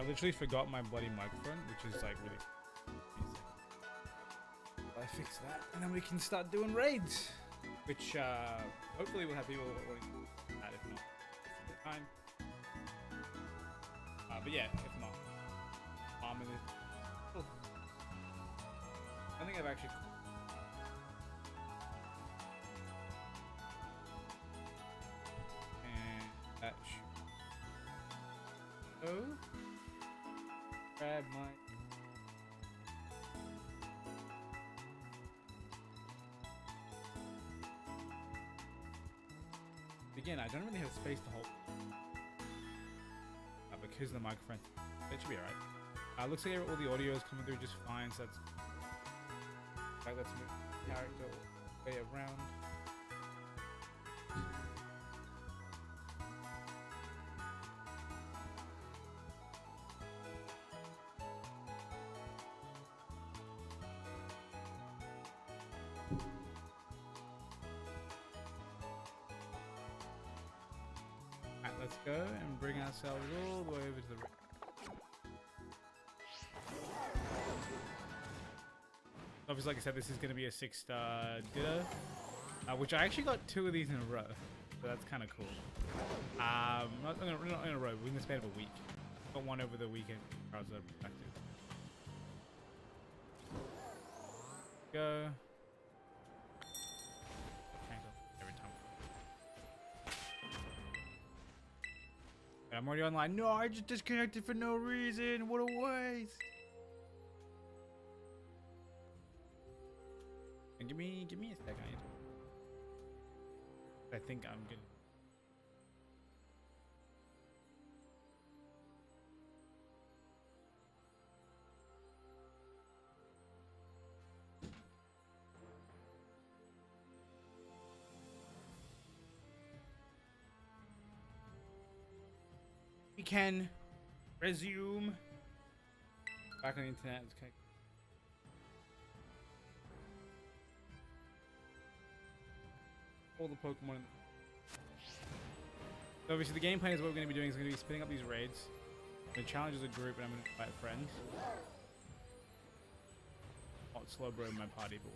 I literally forgot my bloody microphone, which is like really easy. I fix that, and then we can start doing raids, which hopefully we'll have people wanting that if not different time. But yeah, if not, in it. Oh. I think I've actually. And that should. Oh. Grab my. Again, I don't really have space to hold because of the microphone. That should be alright. Looks like all the audio is coming through just fine, so that's. Right, let's move the character way around. Alright, let's go and bring ourselves all the way over to the right. Obviously, like I said, this is going to be a 6-star Ditto, which I actually got 2 of these in a row, so that's kind of cool. Not in a row, but in the span of a week. Got one over the weekend. I was active. Go. Every time. I'm already online. No, I just disconnected for no reason. What a waste. And give me a second. I think I'm good. We can resume back on the internet. Okay. All the Pokemon. So obviously the game plan is what we're going to be doing is going to be spinning up these raids. I'm going to challenge as a group and I'm going to invite friends. Not slow bro in my party, but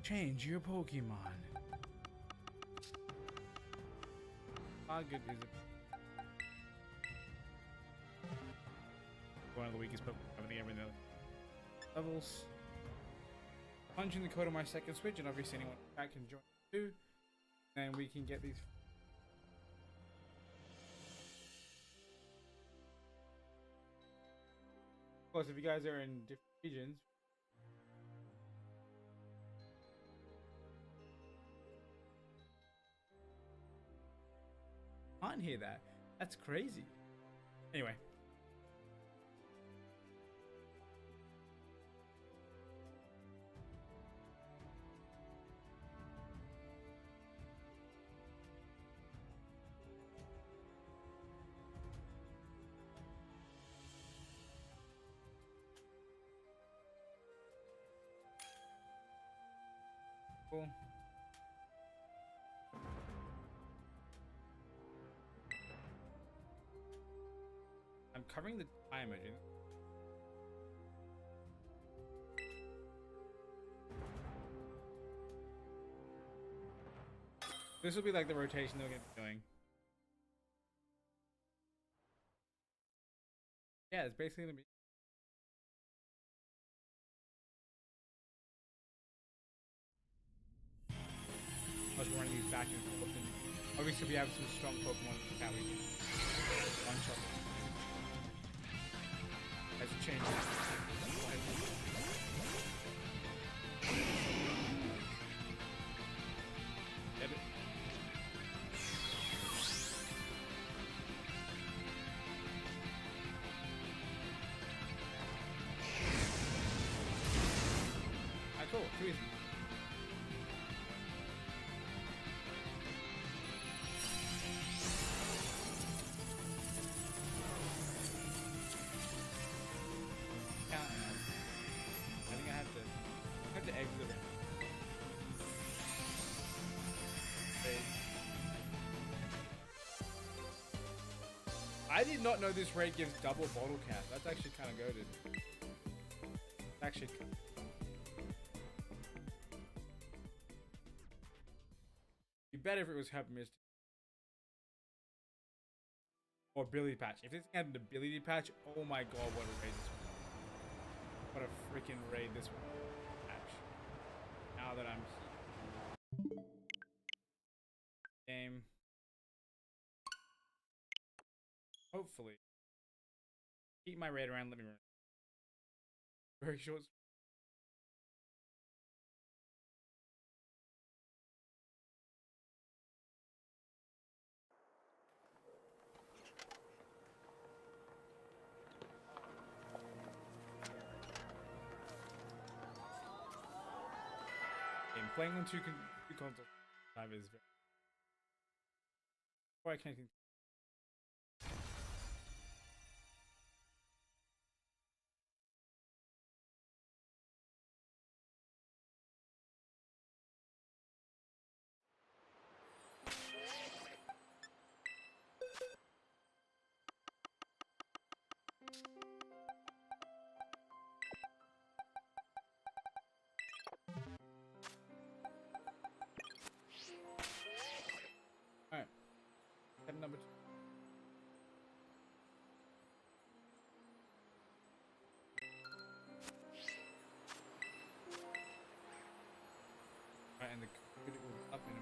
change your Pokemon. How good is it? One of the weakest Pokemon I think ever in the levels. Punching the code on my second switch, and obviously anyone back can join too, and we can get these. Of course, if you guys are in different regions, I can't hear that. That's crazy. Anyway. Cool. I'm covering the timer, dude. This will be like the rotation that we're gonna be doing. Yeah, it's basically gonna be. Us running these back and forth, and obviously we have some strong Pokemon that we can one shot. As it changes. Get it? Cool, too easy. I think I have to exit it. I did not know this raid gives double bottle cap. That's actually kind of goated. Actually, be better if it was Herb Mist or ability patch. If this had an ability patch, oh my god, what a raid this one! What a freaking raid this one! Patch. Now that I'm game, hopefully keep my raid around. Let me run. Very short. Playing on two consoles is very. Why connecting? Alright. Head number 2. Alright, and the critical up in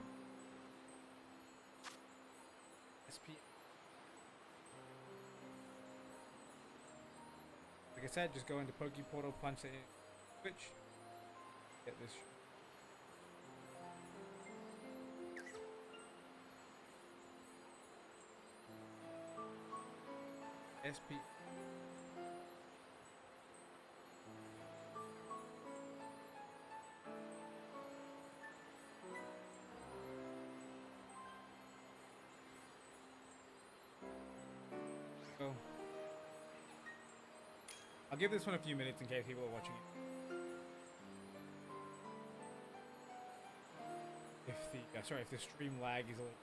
SP. Like I said, just go into Poke Portal, punch it in, switch, get this. SP. Go. I'll give this one a few minutes in case people are watching it. If the stream lag is a little.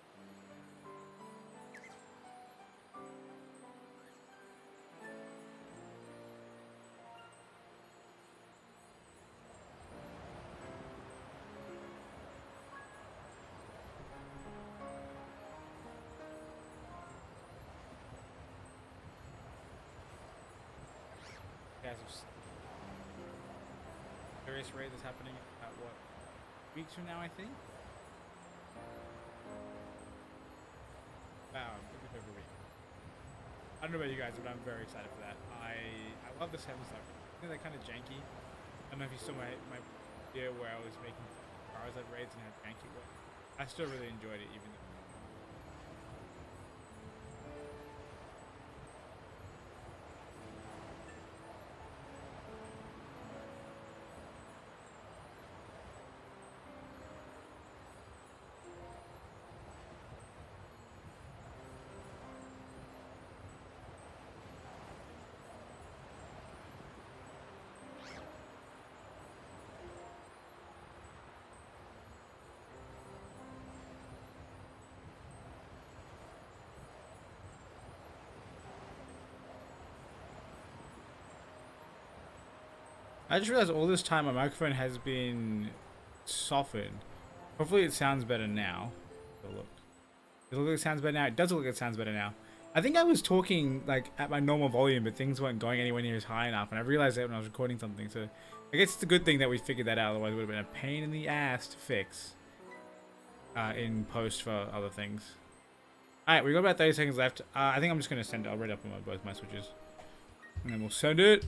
Various raid is happening at what, weeks from now, I think. Wow, every week. I don't know about you guys, but I'm very excited for that. I love the sound stuff. I think they're kind of janky. I don't know if you saw my video where I was making Charizard raids and how janky it was. I still really enjoyed it, even though. I just realized all this time my microphone has been softened. Hopefully it sounds better now. So look. Does it look like it sounds better now? It does look like it sounds better now. I think I was talking like at my normal volume, but things weren't going anywhere near as high enough, and I realized that when I was recording something. So I guess it's a good thing that we figured that out, otherwise it would have been a pain in the ass to fix in post for other things. Alright, we've got about 30 seconds left. I think I'm just going to send it. I'll read up on both my switches. And then we'll send it.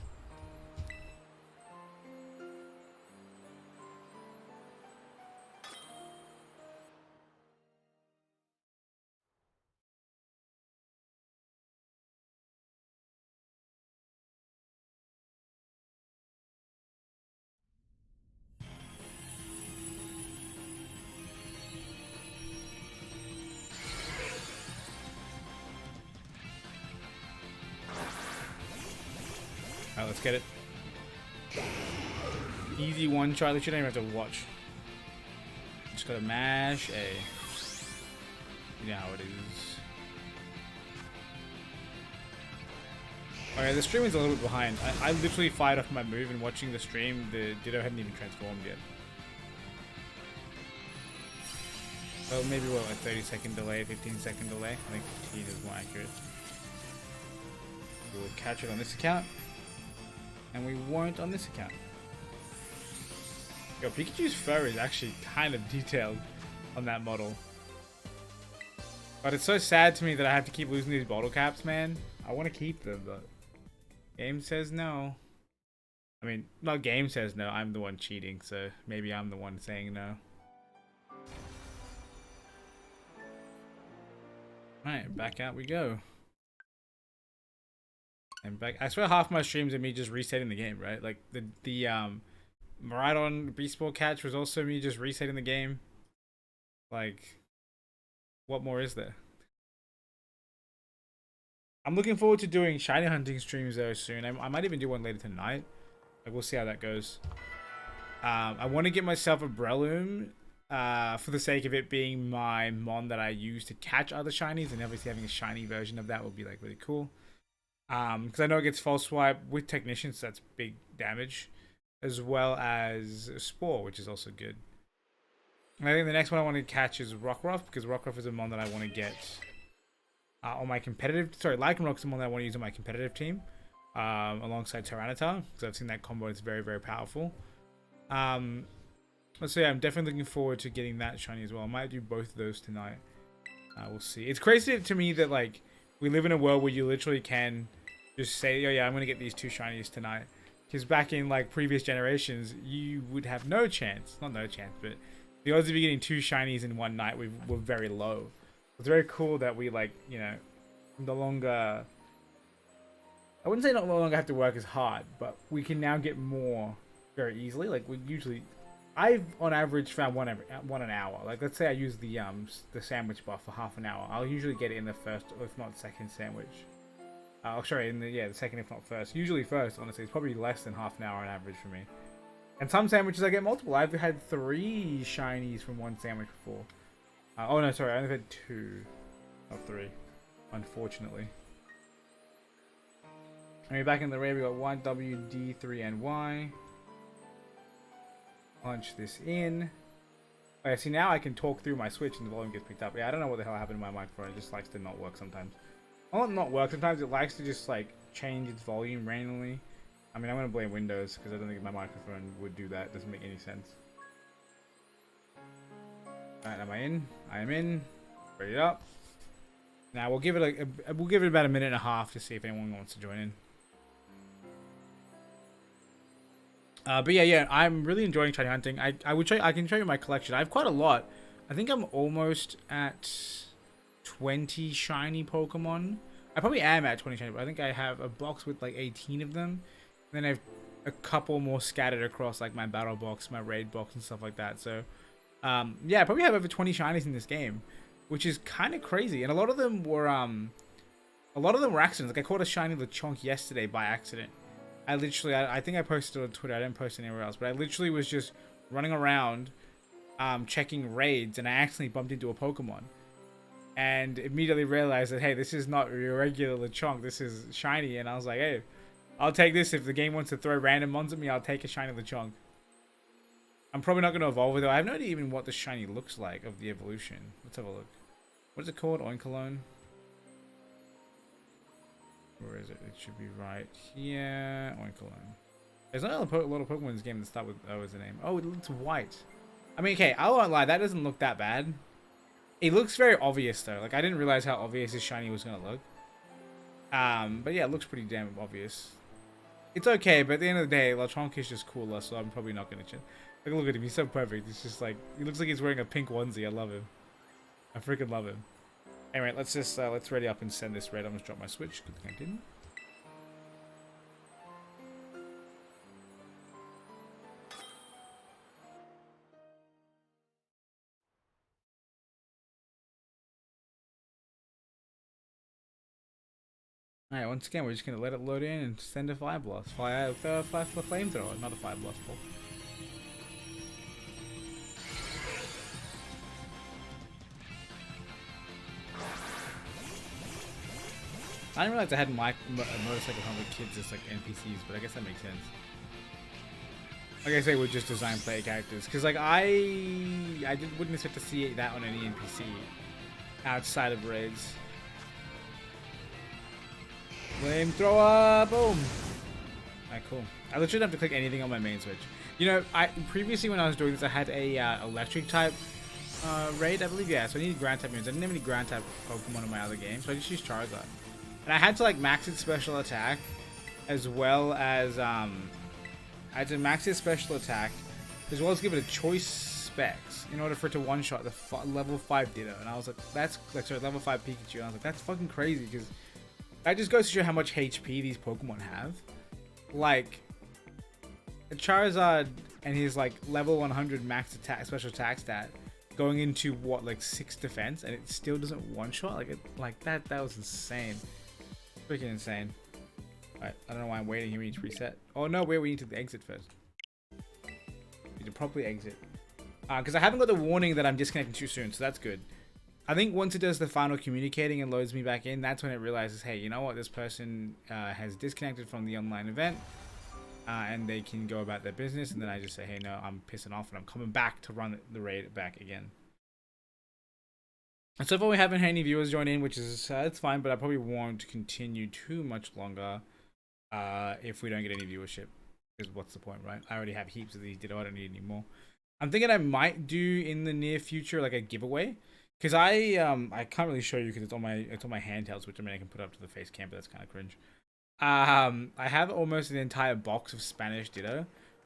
Alright, let's get it. Easy one shot. You don't even have to watch. Just gotta mash A. You know how it is. Okay, the stream is a little bit behind. I literally fired off my move and watching the stream, the Ditto hadn't even transformed yet. So maybe what, like 30-second delay, 15-second delay? I think 15 is more accurate. We'll catch it on this account. And we won't on this account. Yo, Pikachu's fur is actually kind of detailed on that model. But it's so sad to me that I have to keep losing these bottle caps, man. I want to keep them, but game says no. I mean, not game says no, I'm the one cheating, so maybe I'm the one saying no. Alright, back out we go. And back, I swear half my streams are me just resetting the game, right? Like the Miraidon Beast Ball catch was also me just resetting the game. Like, what more is there? I'm looking forward to doing shiny hunting streams though soon. I might even do one later tonight. Like, we'll see how that goes. I want to get myself a Breloom for the sake of it being my mon that I use to catch other shinies, and obviously having a shiny version of that would be like really cool. Because I know it gets false swipe with technicians, so that's big damage, as well as Spore, which is also good. And I think the next one I want to catch is Rockruff, because Rockruff is a mon that I want to get on my competitive. Sorry, Lycanroc is the one that I want to use on my competitive team, alongside Tyranitar, because I've seen that combo. It's very, very powerful. So yeah, I'm definitely looking forward to getting that shiny as well. I might do both of those tonight. We'll see. It's crazy to me that like we live in a world where you literally can just say, oh yeah, I'm gonna get these 2 shinies tonight. Because back in like previous generations, you would have no chance. Not no chance, but the odds of you getting 2 shinies in one night were very low. It's very cool that we like, you know, no longer, I wouldn't say no longer have to work as hard, but we can now get more very easily. Like we usually, I've on average found one an hour. Like let's say I use the sandwich buff for half an hour. I'll usually get it in the first, or if not second sandwich. Sorry, in the second if not first. Usually first, honestly. It's probably less than half an hour on average for me. And some sandwiches I get multiple. I've had 3 shinies from one sandwich before. Oh no, sorry, I've had 2, not 3, unfortunately. Anyway, back in the rear we got Y, W, D, 3, and Y. Punch this in. Okay, see now I can talk through my switch and the volume gets picked up. Yeah, I don't know what the hell happened to my microphone. It just likes to not work sometimes. Well, not work. Sometimes it likes to just like change its volume randomly. I mean, I'm gonna blame Windows because I don't think my microphone would do that. It doesn't make any sense. Alright, am I in? I am in. Ready it up. Now we'll give it about a minute and a half to see if anyone wants to join in. But yeah, I'm really enjoying shiny hunting. I can show you my collection. I have quite a lot. I think I'm almost at 20 shiny Pokemon. I probably am at 20 shiny, but I think I have a box with like 18 of them. And then I have a couple more scattered across like my battle box, my raid box, and stuff like that. So yeah, I probably have over 20 shinies in this game, which is kind of crazy. And a lot of them were accidents. Like I caught a shiny Lechonk yesterday by accident. I think I posted it on Twitter. I didn't post it anywhere else, but I literally was just running around checking raids, and I accidentally bumped into a Pokemon. And immediately realized that, hey, this is not your regular Lechonk, this is shiny. And I was like, hey, I'll take this. If the game wants to throw random mons at me, I'll take a shiny Lechonk. I'm probably not going to evolve it though. I have no idea even what the shiny looks like of the evolution. Let's have a look. What is it called? Oinkologne? Where is it? It should be right here. Oinkologne. There's not a lot of Pokemon in this game that start with O as a name. Oh, it looks white. I mean, okay, I won't lie. That doesn't look that bad. It looks very obvious though. Like I didn't realize how obvious this shiny was gonna look. But yeah, it looks pretty damn obvious. It's okay, but at the end of the day, Lechonk is just cooler, so I'm probably not gonna change. Like look at him, he's so perfect. It's just like he looks like he's wearing a pink onesie. I love him. I freaking love him. Anyway, let's just let's ready up and send this red. I'm gonna drop my switch. Good thing I didn't. Alright, once again, we're just going to let it load in and send a Fire Blast. Flamethrower, not a Fire Blast ball. I didn't realize I had motorcycle helmet kids as like NPCs, but I guess that makes sense. Like I say, we're just design player characters, because like wouldn't expect to see that on any NPC outside of raids. Flamethrower, boom. Alright, cool. I literally don't have to click anything on my main switch. You know, previously when I was doing this, I had a electric type raid, I believe. Yeah, so I needed ground type moves. I didn't have any ground type Pokemon in my other game, so I just used Charizard. And I had to like max its special attack, as well as I had to max its special attack, as well as give it a choice specs in order for it to one-shot the level 5 Ditto. And I was like, that's like, sorry, level 5 Pikachu. And I was like, that's fucking crazy, because that just goes to show how much HP these Pokemon have. Like, a Charizard and his like level 100 max attack, special attack stat, going into what, like 6 defense, and it still doesn't one-shot. Like that was insane. Freaking insane. Alright, I don't know why I'm waiting here. We need to reset. Oh no, wait, we need to exit first. We need to properly exit. Because I haven't got the warning that I'm disconnecting too soon, so that's good. I think once it does the final communicating and loads me back in, that's when it realizes, hey, you know what, this person has disconnected from the online event, and they can go about their business, and then I just say, hey, no, I'm pissing off, and I'm coming back to run the raid back again. And so far we haven't had any viewers join in, which is, it's fine, but I probably won't continue too much longer if we don't get any viewership. Because what's the point, right? I already have heaps of these Ditto, I don't need any more. I'm thinking I might do in the near future like a giveaway. Because I can't really show you because it's on my handheld switch. I mean, I can put it up to the face cam, but that's kind of cringe. I have almost an entire box of Spanish Ditto,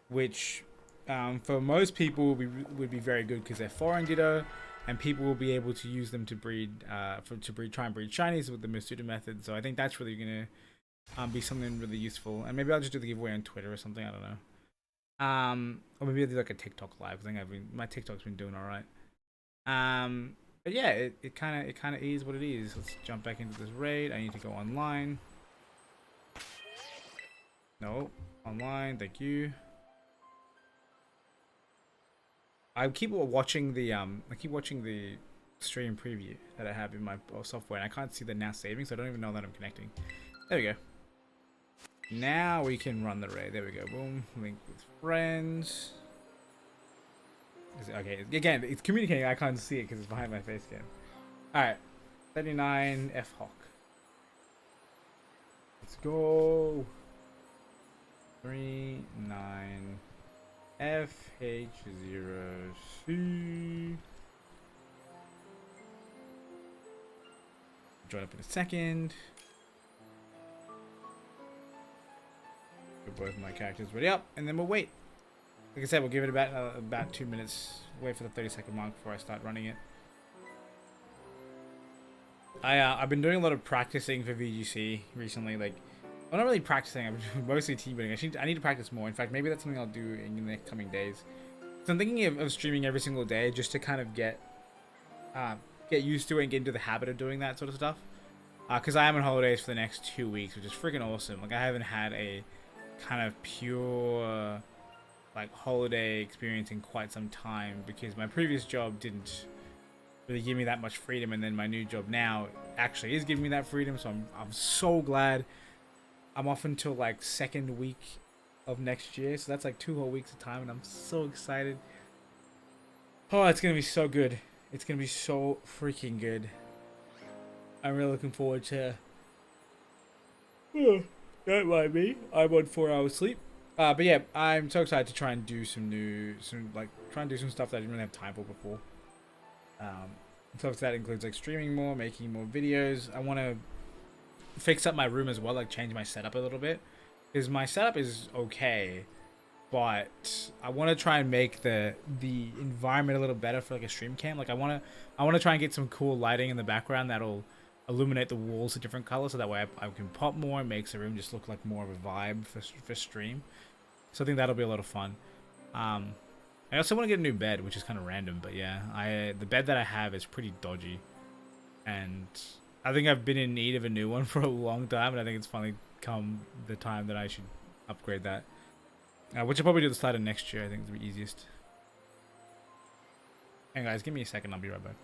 which for most people would be very good because they're foreign Ditto, and people will be able to use them to try and breed shinies with the Masuda method. So I think that's really gonna be something really useful. And maybe I'll just do the giveaway on Twitter or something. I don't know. Or maybe I'll do like a TikTok live. I think my TikTok's been doing all right. But yeah, it kind of is what it is. Let's jump back into this raid. I need to go online. No, online. Thank you. I keep watching the stream preview that I have in my software, and I can't see the now saving, so I don't even know that I'm connecting. There we go. Now we can run the raid. There we go. Boom. Link with friends. Okay, again, it's communicating. I can't see it because it's behind my face cam. Alright. 39 F Hawk. Let's go. 39 FH0C. Join up in a second. Get both my characters ready up, and then we'll wait. Like I said, we'll give it about 2 minutes. Wait for the 30-second mark before I start running it. I've been doing a lot of practicing for VGC recently. Like, I'm not really practicing. I'm mostly teaming. I need to practice more. In fact, maybe that's something I'll do in the next coming days. So I'm thinking of streaming every single day just to kind of get used to it and get into the habit of doing that sort of stuff. Because I am on holidays for the next 2 weeks, which is freaking awesome. Like, I haven't had a kind of pure like holiday experience in quite some time, because my previous job didn't really give me that much freedom, and then my new job now actually is giving me that freedom. So I'm so glad. I'm off until like second week of next year, so that's like 2 whole weeks of time, and I'm so excited. Oh, it's gonna be so good. It's gonna be so freaking good. I'm really looking forward to. Don't mind me. I'm on 4 hours sleep. But yeah, I'm so excited to try and do some stuff that I didn't really have time for before. So that includes like streaming more, making more videos. I want to fix up my room as well, like change my setup a little bit, because my setup is okay, but I want to try and make the environment a little better for like a stream cam. Like I want to try and get some cool lighting in the background that'll illuminate the walls a different color, so that way I can pop more and makes the room just look like more of a vibe for stream. So I think that'll be a lot of fun. I also want to get a new bed, which is kind of random, but yeah, the bed that I have is pretty dodgy, and I think I've been in need of a new one for a long time, and I think it's finally come the time that I should upgrade that, which I'll probably do at the start of next year. I think it's the easiest. Hey guys, give me a second, I'll be right back.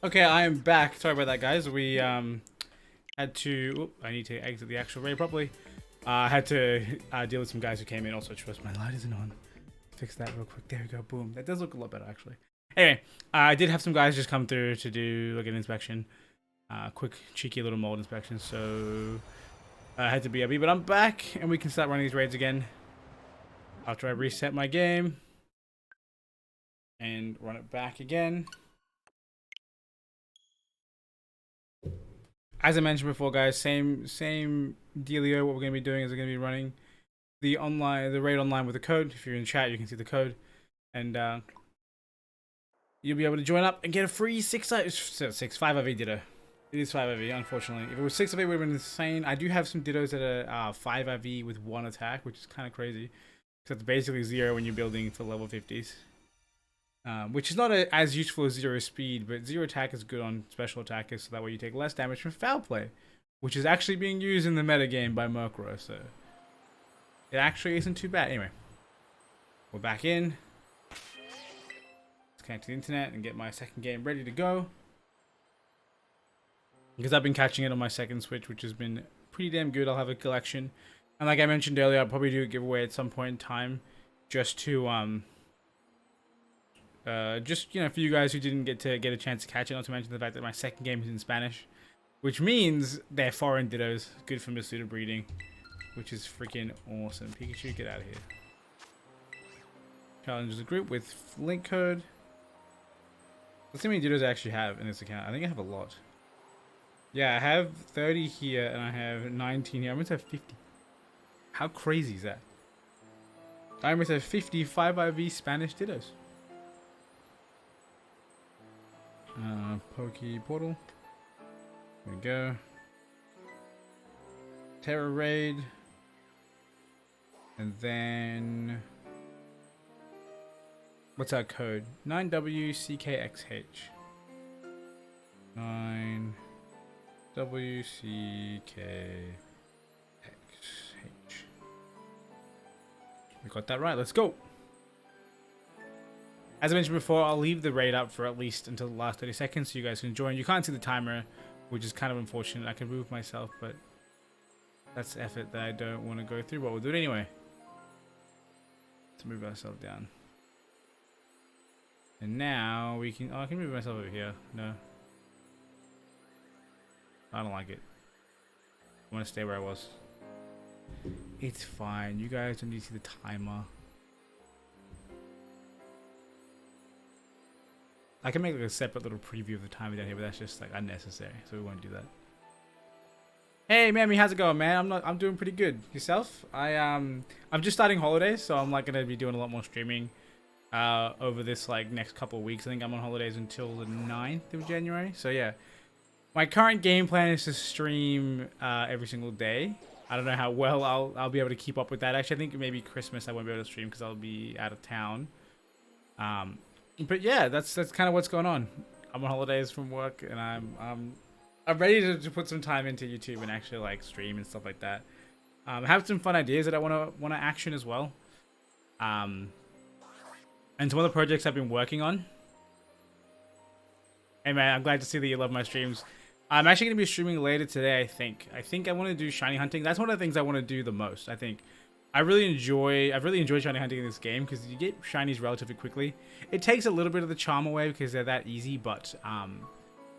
Okay, I am back. Sorry about that, guys. We had to. Oop, I need to exit the actual raid properly. I had to deal with some guys who came in. Also, trust my light isn't on. Fix that real quick. There we go. Boom. That does look a lot better, actually. Anyway, I did have some guys just come through to do like an inspection, quick cheeky little mold inspection. So I had to BRB, but I'm back and we can start running these raids again after I reset my game and run it back again. As I mentioned before, guys, same dealio. What we're going to be doing is we're going to be running the raid online with the code. If you're in chat, you can see the code, and you'll be able to join up and get a free 5IV Ditto. It is 5IV, unfortunately. If it was 6IV, it would have been insane. I do have some Dittos that are 5IV with 1 attack, which is kind of crazy. Because it's basically 0 when you're building for level 50s. Which is not as useful as 0 speed, but 0 attack is good on special attackers, so that way you take less damage from foul play, which is actually being used in the meta game by Murkrow, so it actually isn't too bad. Anyway, we're back in. Let's connect to the internet and get my second game ready to go. Because I've been catching it on my second Switch, which has been pretty damn good. I'll have a collection. And like I mentioned earlier, I'll probably do a giveaway at some point in time, just to just, you know, for you guys who didn't get a chance to catch it, not to mention the fact that my second game is in Spanish, which means they're foreign Dittos, good for Masuda breeding, which is freaking awesome. Pikachu, get out of here. Challenges a group with link code. Let's see how many Dittos I actually have in this account. I think I have a lot. Yeah, I have 30 here and I have 19 here. I almost have 50. How crazy is that? I almost have 50 5IV Spanish Dittos. Poke Portal. There we go. Terra Raid. And then... what's our code? 9WCKXH. 9WCKXH. We got that right. Let's go. As I mentioned before, I'll leave the raid up for at least until the last 30 seconds so you guys can join. You can't see the timer, which is kind of unfortunate. I can move myself, but that's effort that I don't want to go through, but we'll do it anyway. Let's move ourselves down. And now we can... oh, I can move myself over here. No. I don't like it. I want to stay where I was. It's fine. You guys don't need to see the timer. I can make like a separate little preview of the timer down here, but that's just like unnecessary, so we won't do that. Hey, Mammy, how's it going, man? I'm doing pretty good. Yourself? I'm just starting holidays, so I'm like gonna be doing a lot more streaming over this like next couple of weeks. I think I'm on holidays until the 9th of January. So yeah, my current game plan is to stream every single day. I don't know how well I'll be able to keep up with that. Actually, I think maybe Christmas I won't be able to stream because I'll be out of town. But yeah, that's kind of what's going on. I'm on holidays from work, and I'm ready to put some time into YouTube and actually like stream and stuff like that. I have some fun ideas that I want to action as well. And some other projects I've been working on. Hey man, I'm glad to see that you love my streams. I'm actually going to be streaming later today, I think. I want to do shiny hunting. That's one of the things I want to do the most, I think. I've really enjoyed shiny hunting in this game because you get shinies relatively quickly. It takes a little bit of the charm away because they're that easy, but I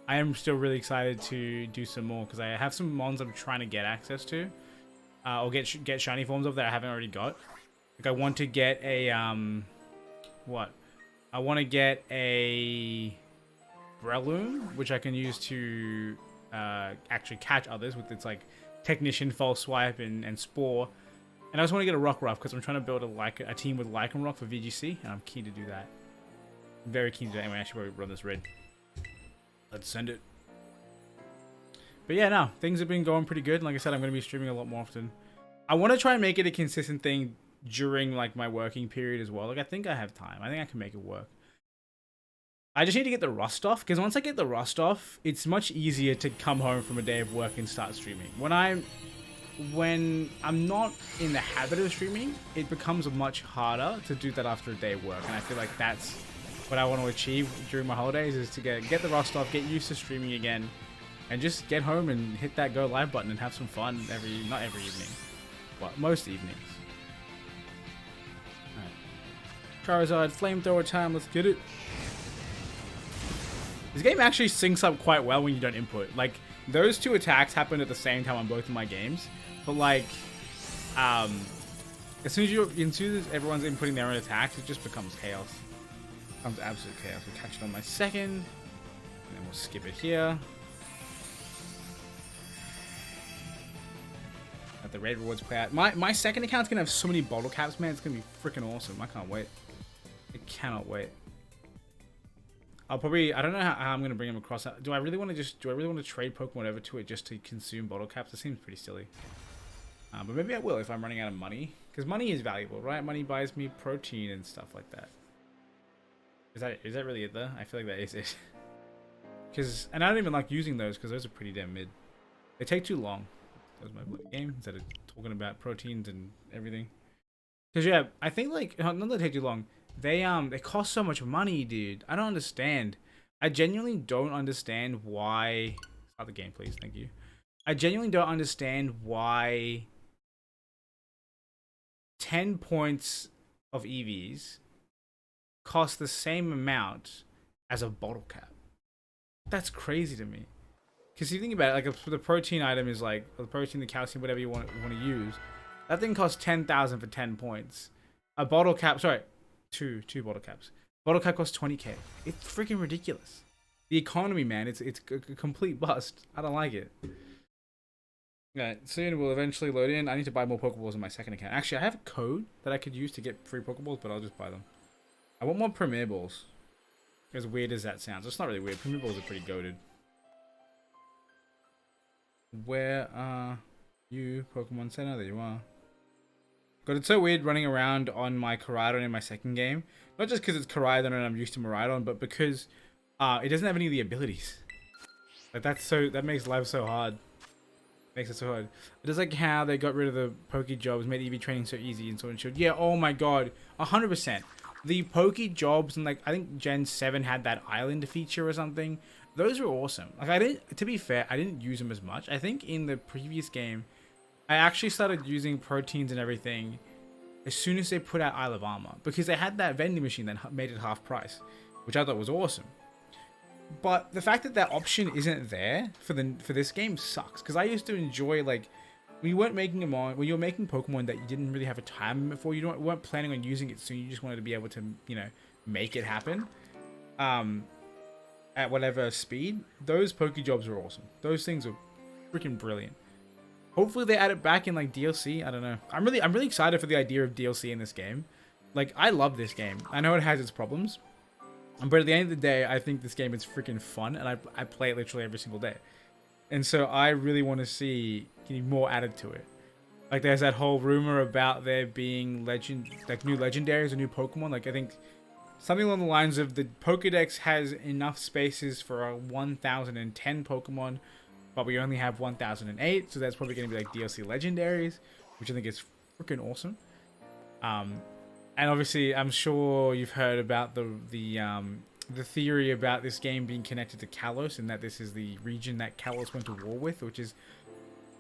am still really excited to do some more because I have some mons I'm trying to get access to, or get shiny forms of that I haven't already got. Like I want to get a what? I want to get a Breloom, which I can use to actually catch others with its like Technician, False Swipe, and Spore. And I just want to get a Rockruff because I'm trying to build a team with Lycanroc for VGC, and I'm keen to do that. Very keen to do that. Anyway, I should probably run this red. Let's send it. But yeah, no, things have been going pretty good. Like I said, I'm going to be streaming a lot more often. I want to try and make it a consistent thing during like my working period as well. Like I think I have time. I think I can make it work. I just need to get the rust off, because once I get the rust off, it's much easier to come home from a day of work and start streaming. When I'm not in the habit of streaming, it becomes much harder to do that after a day of work, and I feel like that's what I want to achieve during my holidays is to get the rust off, get used to streaming again, and just get home and hit that go live button and have some fun not every evening, but most evenings. Alright. Charizard, flamethrower time, let's get it. This game actually syncs up quite well when you don't input. Like, those two attacks happen at the same time on both of my games, but like, as soon as everyone's inputting their own attacks, it just becomes chaos. It becomes absolute chaos. We'll catch it on my second, and then we'll skip it here. Let the raid rewards play out. My second account's gonna have so many bottle caps, man. It's gonna be freaking awesome. I can't wait. I cannot wait. I don't know how I'm gonna bring them across. Do I really want to trade Pokemon over to it just to consume bottle caps? That seems pretty silly. But maybe I will if I'm running out of money, because money is valuable, right? Money buys me protein and stuff like that. Is that really it though? I feel like that is it. And I don't even like using those because those are pretty damn mid. They take too long. That was my bloody game instead of talking about proteins and everything. Because yeah, I think like not that they take too long. They cost so much money, dude. I don't understand. I genuinely don't understand why. Start the game, please. Thank you. I genuinely don't understand why 10 points of EVs cost the same amount as a bottle cap. That's crazy to me. Because you think about it, like the protein item is like the protein, the calcium, whatever you want to use. That thing costs 10,000 for 10 points. A bottle cap, sorry, two bottle caps. Bottle cap costs 20k. It's freaking ridiculous. The economy, man, it's a complete bust. I don't like it. Yeah, soon we'll eventually load in. I need to buy more Pokeballs in my second account. Actually, I have a code that I could use to get free Pokeballs, but I'll just buy them. I want more Premier Balls. As weird as that sounds. It's not really weird. Premier Balls are pretty goated. Where are you, Pokemon Center? There you are. God, it's so weird running around on my Koraidon in my second game. Not just because it's Koraidon and I'm used to Miraidon, but because it doesn't have any of the abilities. Like that makes life so hard. Makes it so hard. It is like how they got rid of the Pokejobs, made EV training so easy and so on. Yeah, oh my god, 100%. The Pokejobs and like I think Gen 7 had that island feature or something. Those were awesome. Like to be fair, I didn't use them as much. I think in the previous game, I actually started using proteins and everything as soon as they put out Isle of Armor, because they had that vending machine that made it half price, which I thought was awesome. But the fact that that option isn't there for this game sucks, because I used to enjoy, like, when you weren't making them on, when you were making Pokemon that you didn't really have a time limit for, you weren't planning on using it soon, you just wanted to be able to, you know, make it happen at whatever speed. Those Pokejobs were awesome. Those things were freaking brilliant. Hopefully they add it back in like DLC. I don't know. I'm really excited for the idea of DLC in this game. Like, I love this game. I know it has its problems, but at the end of the day, I think this game is freaking fun, and I play it literally every single day. And so I really want to see more added to it. Like, there's that whole rumor about there being new legendaries or new Pokemon. Like, I think something along the lines of the Pokedex has enough spaces for a 1010 Pokemon, but we only have 1008, so that's probably going to be like DLC legendaries, which I think is freaking awesome. And obviously, I'm sure you've heard about the theory about this game being connected to Kalos, and that this is the region that Kalos went to war with, which is,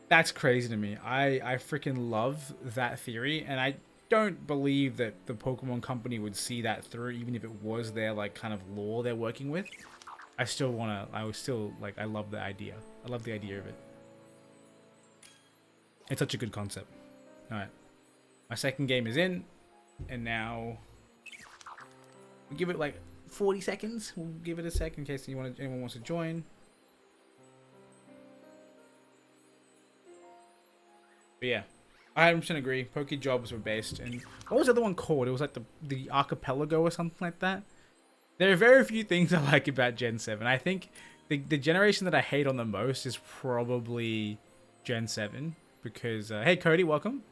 that's crazy to me. I freaking love that theory, and I don't believe that the Pokemon Company would see that through, even if it was their like kind of lore they're working with. I love the idea. I love the idea of it. It's such a good concept. Alright. My second game is in, and now we'll give it like 40 seconds. We'll give it a sec in case anyone wants to join. But yeah, I 100% agree. Pokejobs were based, and what was the other one called? It was like the Archipelago or something like that. There are very few things I like about Gen 7. I think the generation that I hate on the most is probably Gen 7, because hey Cody, welcome.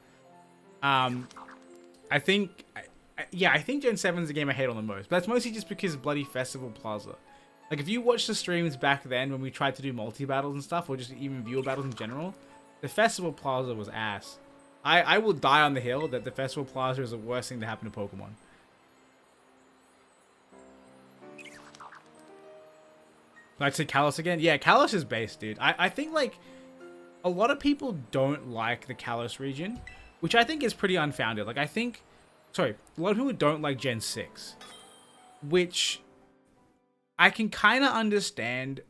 I think Gen 7 is the game I hate on the most, but that's mostly just because bloody Festival Plaza. Like, if you watch the streams back then when we tried to do multi-battles and stuff, or just even viewer battles in general, the Festival Plaza was ass. I will die on the hill that the Festival Plaza is the worst thing to happen to Pokemon. I'd say Kalos again. Yeah, Kalos is base, dude. I think like a lot of people don't like the Kalos region, which I think is pretty unfounded. Like a lot of people don't like Gen 6, which I can kind of understand,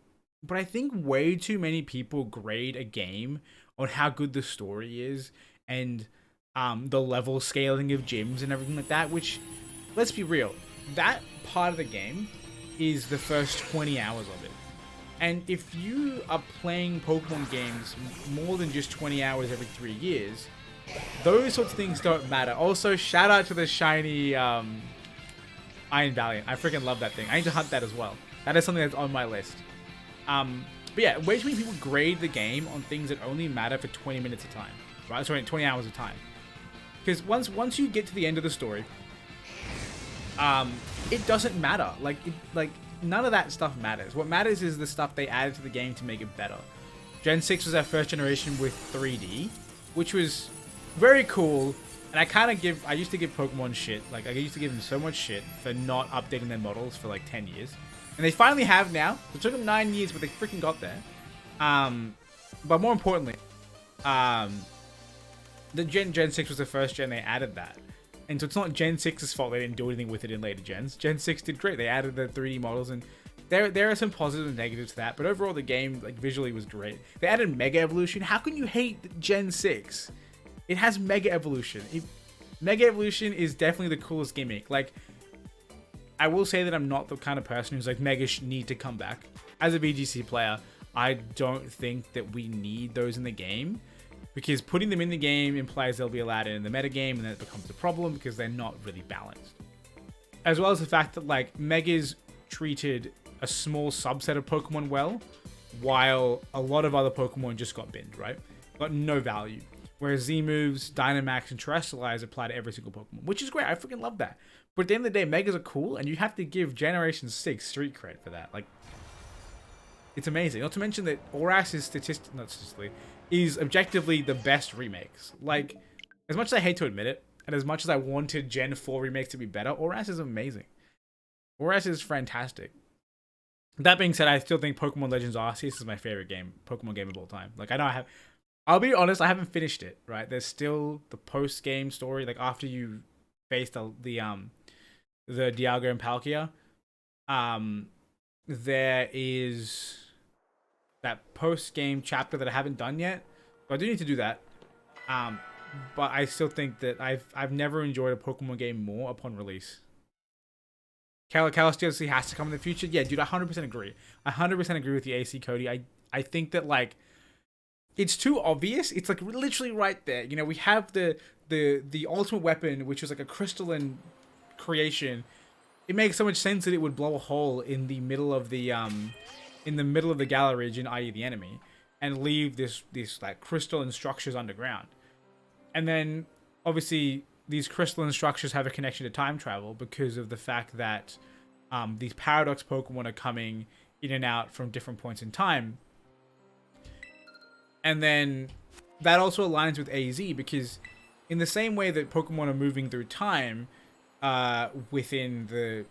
but I think way too many people grade a game on how good the story is and the level scaling of gyms and everything like that, which, let's be real, that part of the game is the first 20 hours of it. And if you are playing Pokemon games more than just 20 hours every 3 years, those sorts of things don't matter. Also, shout out to the shiny Iron Valiant. I freaking love that thing. I need to hunt that as well. That is something that's on my list. But yeah, way too many people grade the game on things that only matter for 20 minutes a time. Right? Sorry, 20 hours a time. Because once you get to the end of the story, it doesn't matter. Like none of that stuff matters. What matters is the stuff they added to the game to make it better. Gen 6 was our first generation with 3D, which was very cool. And I used to give Pokemon shit. Like, I used to give them so much shit for not updating their models for like 10 years. And they finally have now. It took them 9 years, but they freaking got there. But more importantly, the Gen 6 was the first gen they added that. And so it's not Gen 6's fault they didn't do anything with it in later gens. Gen 6 did great. They added the 3D models, and there are some positives and negatives to that. But overall, the game, like, visually was great. They added Mega Evolution. How can you hate Gen 6? It has Mega Evolution. Mega Evolution is definitely the coolest gimmick. Like, I will say that I'm not the kind of person who's like, Mega need to come back. As a VGC player, I don't think that we need those in the game, because putting them in the game implies they'll be allowed in the metagame, and then it becomes a problem because they're not really balanced. As well as the fact that, like, Megas treated a small subset of Pokemon well, while a lot of other Pokemon just got binned, right? Got no value. Whereas Z-moves, Dynamax, and Terrestrialize apply to every single Pokemon, which is great. I freaking love that. But at the end of the day, Megas are cool, and you have to give Generation 6 street cred for that. Like, it's amazing. Not to mention that Oras is objectively the best remakes. Like, as much as I hate to admit it, and as much as I wanted Gen 4 remakes to be better, Oras is amazing. Oras is fantastic. That being said, I still think Pokemon Legends Arceus is my favorite Pokemon game of all time. Like, I'll be honest, I haven't finished it, right? There's still the post-game story, like, after you face the Dialga and Palkia. There is that post-game chapter that I haven't done yet. So I do need to do that. But I still think that I've never enjoyed a Pokemon game more upon release. Kalos DLC has to come in the future. Yeah, dude, I 100% agree. I 100% agree with the AC, Cody. I think that, like, it's too obvious. It's, like, literally right there. You know, we have the ultimate weapon, which was like a crystalline creation. It makes so much sense that it would blow a hole in the middle of the Galar region, i.e. the enemy, and leave this like crystalline structures underground. And then obviously these crystalline structures have a connection to time travel because of the fact that these paradox Pokemon are coming in and out from different points in time. And then that also aligns with AZ, because in the same way that Pokemon are moving through time within the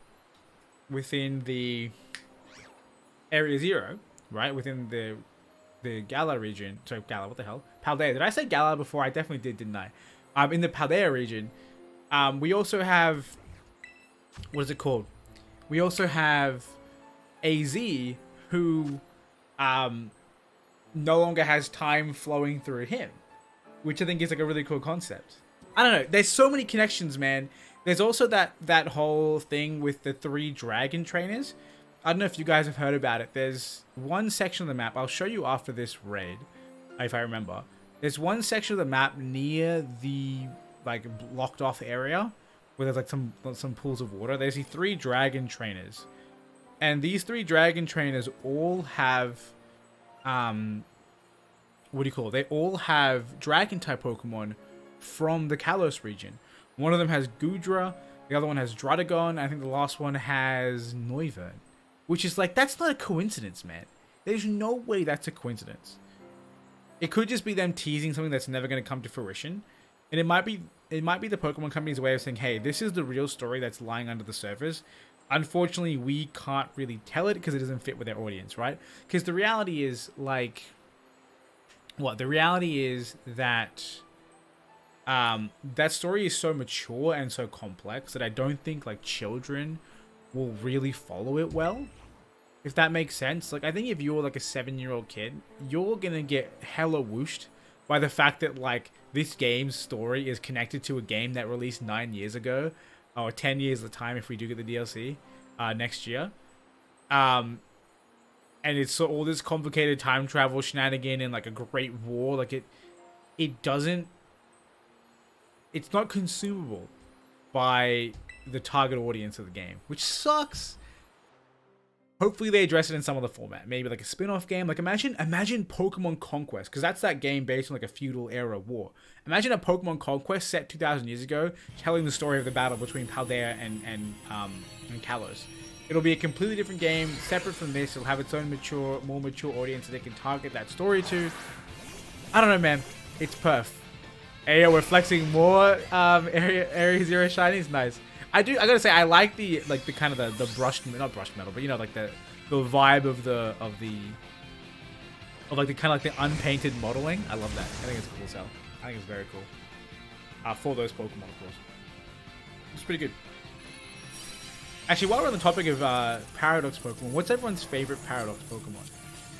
Area Zero, right? Within the Galar region. Sorry, Galar, what the hell? Paldea. Did I say Galar before? I definitely did, didn't I? In the Paldea region, we also have... What is it called? We also have AZ, who no longer has time flowing through him, which I think is like a really cool concept. I don't know. There's so many connections, man. There's also that whole thing with the 3 dragon trainers. I don't know if you guys have heard about it. There's one section of the map. I'll show you after this raid, if I remember. There's one section of the map near the, like, blocked off area where there's, like, some pools of water. There's the 3 dragon trainers. And these 3 dragon trainers all have... what do you call it? They all have dragon-type Pokemon from the Kalos region. One of them has Goodra, the other one has Druddigon, I think the last one has Noivern. Which is like, that's not a coincidence, man. There's no way that's a coincidence. It could just be them teasing something that's never going to come to fruition. And it might be the Pokemon Company's way of saying, hey, this is the real story that's lying under the surface. unfortunately, we can't really tell it because it doesn't fit with their audience, right? Because the reality is, like, what? The reality is that that story is so mature and so complex that I don't think, like, children will really follow it well. If that makes sense. Like, I think if you're, like, a 7-year-old kid, you're gonna get hella whooshed by the fact that, like, this game's story is connected to a game that released 9 years ago, or 10 years at the time if we do get the DLC next year. And it's so all this complicated time travel shenanigan and, like, a great war. Like, it doesn't... It's not consumable by the target audience of the game, which sucks. Hopefully they address it in some other format. Maybe like a spin-off game. Like imagine Pokemon Conquest, because that's that game based on like a feudal era war. Imagine a Pokemon Conquest set 2,000 years ago, telling the story of the battle between Paldea and Kalos. It'll be a completely different game, separate from this. It'll have its own more mature audience that they can target that story to. I don't know, man. It's perf. Hey, we're flexing more Area Zero shinies. Nice. I gotta say, I like the kind of the brushed, not brushed metal, but you know, like the vibe of the like the kind of like the unpainted modeling. I love that. I think it's cool as hell. I think it's very cool. For those Pokemon, of course. It's pretty good. Actually, while we're on the topic of Paradox Pokemon, what's everyone's favorite Paradox Pokemon?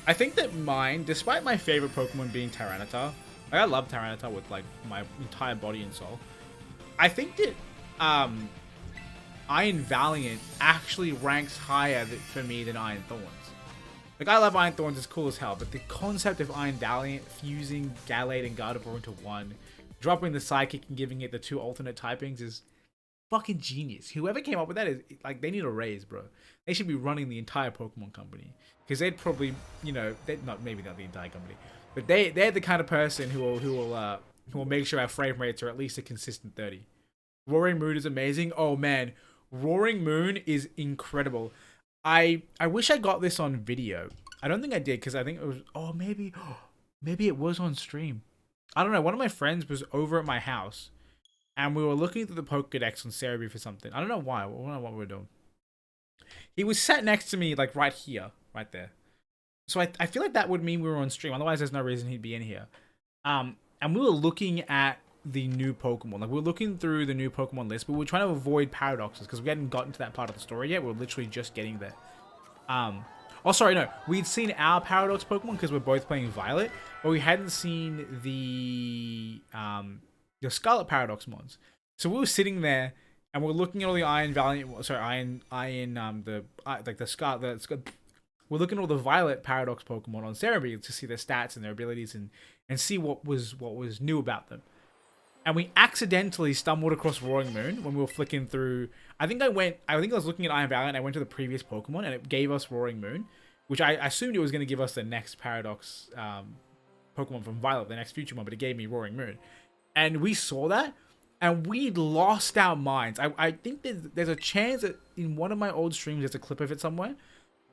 I think that mine, despite my favorite Pokemon being Tyranitar, like I love Tyranitar with like my entire body and soul. I think that Iron Valiant actually ranks higher for me than Iron Thorns. Like, I love Iron Thorns, it's cool as hell, but the concept of Iron Valiant fusing Gallade and Gardevoir into one, dropping the Psychic and giving it the 2 alternate typings is fucking genius. Whoever came up with that is, like, they need a raise, bro. They should be running the entire Pokemon company. Because they'd probably, you know, maybe not the entire company, but they're the kind of person who will make sure our frame rates are at least a consistent 30. Roaring Moon is amazing. Oh, man. Roaring Moon is incredible. I wish I got this on video. I don't think I did because I think it was... Oh, maybe it was on stream. I don't know. One of my friends was over at my house and we were looking through the Pokedex on Cerebi for something. I don't know why. I don't know what we were doing. He was sat next to me, like right here, right there. So I feel like that would mean we were on stream. Otherwise, there's no reason he'd be in here. And we were looking at the new Pokemon. Like, we were looking through the new Pokemon list, but we were trying to avoid paradoxes because we hadn't gotten to that part of the story yet. We were literally just getting there. Oh, sorry, no. We'd seen our Paradox Pokemon because we're both playing Violet, but we hadn't seen the Scarlet Paradox mons. So we were sitting there and we're looking at all the Iron Valiant, sorry, we're looking at all the Violet Paradox Pokemon on Cerebi to see their stats and their abilities and see what was new about them. And we accidentally stumbled across Roaring Moon when we were flicking through. I think I was looking at Iron Valiant and I went to the previous Pokemon and it gave us Roaring Moon, which I assumed it was going to give us the next Paradox Pokemon from Violet, the next future one, but it gave me Roaring Moon. And we saw that and we lost our minds. I think there's a chance that in one of my old streams there's a clip of it somewhere.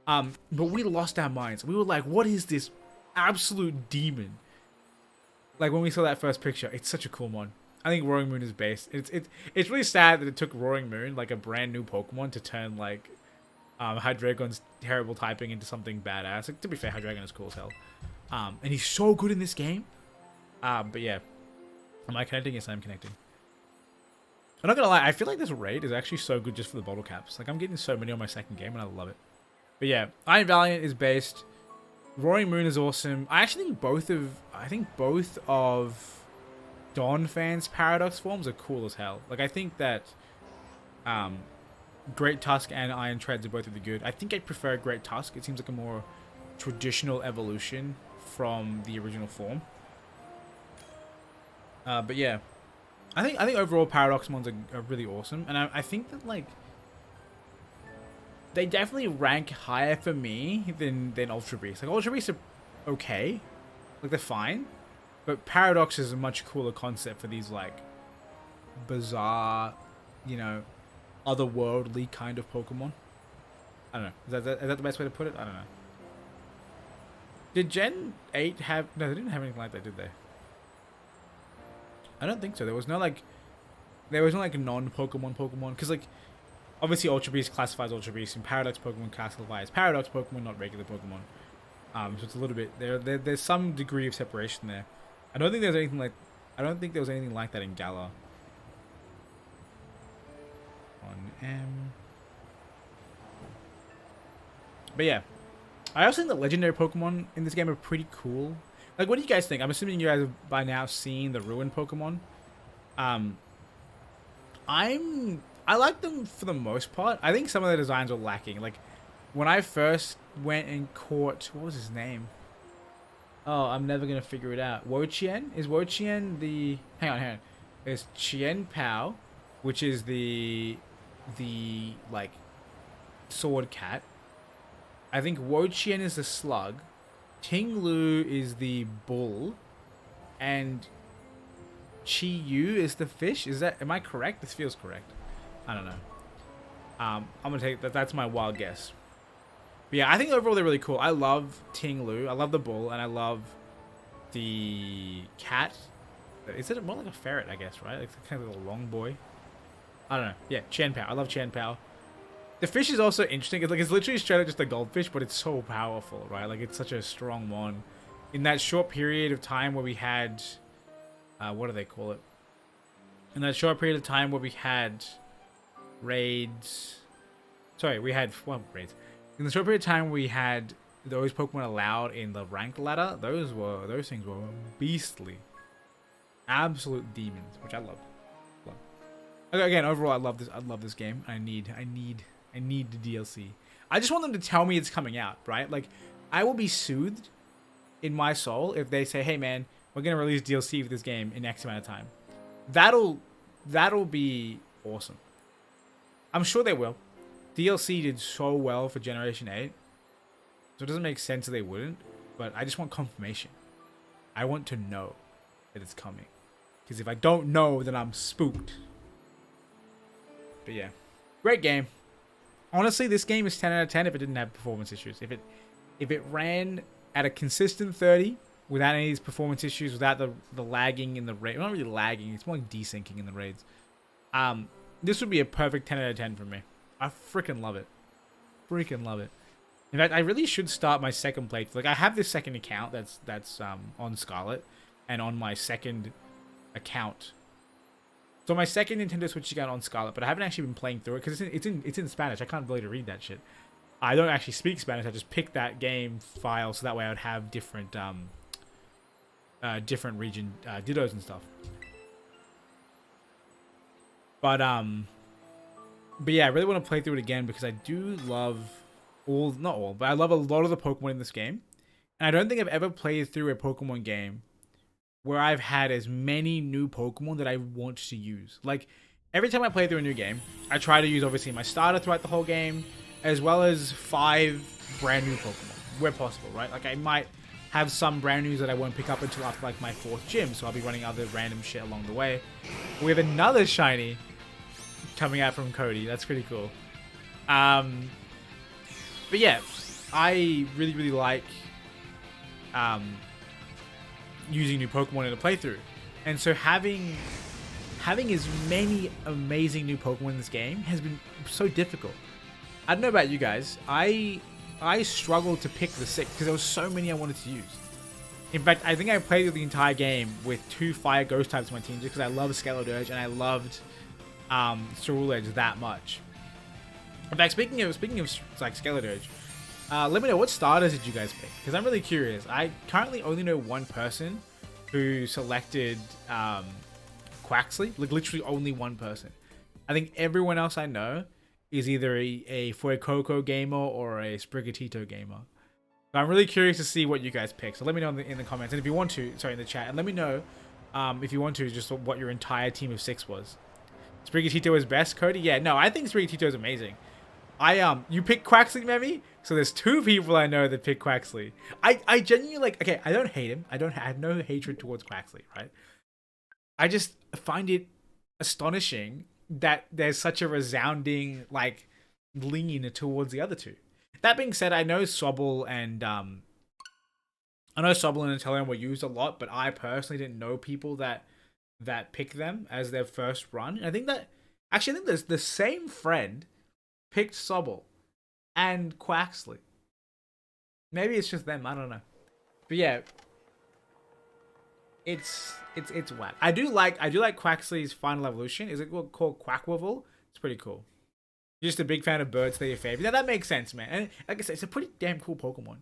But we lost our minds. We were like, what is this absolute demon? Like, when we saw that first picture, it's such a cool one. I think Roaring Moon is based. It's really sad that it took Roaring Moon, like a brand new Pokemon, to turn like Hydreigon's terrible typing into something badass. Like, to be fair, Hydreigon is cool as hell. And he's so good in this game. But yeah. Am I connecting? Yes, I'm connecting. I'm not gonna lie, I feel like this raid is actually so good just for the bottle caps. Like, I'm getting so many on my second game and I love it. But yeah, Iron Valiant is based. Roaring Moon is awesome. I actually think both of Dawn Fan's Paradox forms are cool as hell. Like, I think that Great Tusk and Iron Treads are both really good. I think I prefer Great Tusk. It seems like a more traditional evolution from the original form. But yeah, I think overall Paradox mons are really awesome, and I think that like they definitely rank higher for me than Ultra Beasts. Like, Ultra Beasts are okay, like they're fine, but Paradox is a much cooler concept for these like bizarre, you know, otherworldly kind of Pokemon. I don't know. Is that the best way to put it? I don't know. Did Gen 8 have... No, they didn't have anything like that, did they? I don't think so. There was no, like... There was no, like, non-Pokemon Pokemon. Because, like... Obviously, Ultra Beast classifies Ultra Beast, and Paradox Pokemon classifies Paradox Pokemon, not regular Pokemon. So it's a little bit there's some degree of separation there. I don't think there's anything like I don't think there was anything like that in Galar. On M. But yeah, I also think the legendary Pokemon in this game are pretty cool. Like, what do you guys think? I'm assuming you guys have by now seen the Ruin Pokemon. I like them for the most part. I think some of the designs are lacking. Like, when I first went and caught, what was his name? Oh, I'm never gonna figure it out. Wo-Chien? Is Wo-Chien the? Hang on. There's Chien Pao, which is the like sword cat. I think Wo-Chien is the slug. Ting Lu is the bull, and Chi Yu is the fish. Is that? Am I correct? This feels correct. I don't know. I'm gonna take that. That's my wild guess. But yeah, I think overall they're really cool. I love Ting Lu. I love the bull, and I love the cat. Is it more like a ferret? I guess, right? Like kind of a long boy. I don't know. Yeah, Chien Pao. I love Chien Pao. The fish is also interesting. It's literally straight up just a goldfish, but it's so powerful, right? Like, it's such a strong one. In that short period of time where we had, what do they call it? In that short period of time where we had raids. Sorry, we had raids. In the short period of time we had those Pokemon allowed in the ranked ladder. Those things were beastly, absolute demons, which I loved. Again, overall, I love this. I love this game. I need the DLC. I just want them to tell me it's coming out, right? Like, I will be soothed in my soul if they say, "Hey, man, we're gonna release DLC for this game in X amount of time." That'll be awesome. I'm sure they will. DLC did so well for Generation 8, so it doesn't make sense that they wouldn't. But I just want confirmation. I want to know that it's coming, because if I don't know, then I'm spooked. But yeah, great game. Honestly, this game is 10 out of 10 if it didn't have performance issues. If it ran at a consistent 30 without any of these performance issues, without the lagging in the raid, not really lagging, it's more like desyncing in the raids. This would be a perfect 10 out of 10 for me. I freaking love it. Freaking love it. In fact, I really should start my second playthrough. Like, I have this second account that's on Scarlet, and on my second account. So my second Nintendo Switch account on Scarlet, but I haven't actually been playing through it because it's in Spanish. I can't really read that shit. I don't actually speak Spanish. I just picked that game file so that way I would have different different region dittos and stuff. But yeah, I really want to play through it again because I do love not all, but I love a lot of the Pokemon in this game. And I don't think I've ever played through a Pokemon game where I've had as many new Pokemon that I want to use. Like, every time I play through a new game, I try to use, obviously, my starter throughout the whole game, as well as 5 brand new Pokemon, where possible, right? Like, I might have some brand news that I won't pick up until after, like, my 4th gym, so I'll be running other random shit along the way. We have another shiny coming out from Cody. That's pretty cool. But yeah, I really, really like using new Pokemon in a playthrough, and so having as many amazing new Pokemon in this game has been so difficult. I don't know about you guys. I struggled to pick the 6 because there was so many I wanted to use. In fact, I think I played through the entire game with 2 Fire Ghost types on my team just because I love Skeledirge and I loved Ceruledge Edge that much. In fact, speaking of like Skeledirge, let me know what starters did you guys pick, because I'm really curious. I currently only know one person who selected Quaxley, like literally only one person. I think everyone else I know is either a Fuecoco gamer or a Sprigatito gamer. So I'm really curious to see what you guys pick. So let me know in the comments, and if you want to, sorry, in the chat, and let me know if you want to, just what your entire team of 6 was. Sprigatito is best, Cody? Yeah, no, I think Sprigatito is amazing. You pick Quaxley, Memi? So there's 2 people I know that pick Quaxley. I genuinely, like, okay, I don't hate him. I have no hatred towards Quaxley, right? I just find it astonishing that there's such a resounding, like, lean towards the other 2. That being said, I know Sobble and Inteleon were used a lot, but I personally didn't know people that pick them as their first run. And I think there's the same friend picked Sobble and Quaxley. Maybe it's just them. I don't know. But yeah, it's whack. I do like Quaxley's final evolution. Is it called Quackwivel? It's pretty cool. You're just a big fan of birds. They're your favorite. Yeah, that makes sense, man. And like I said, it's a pretty damn cool Pokemon.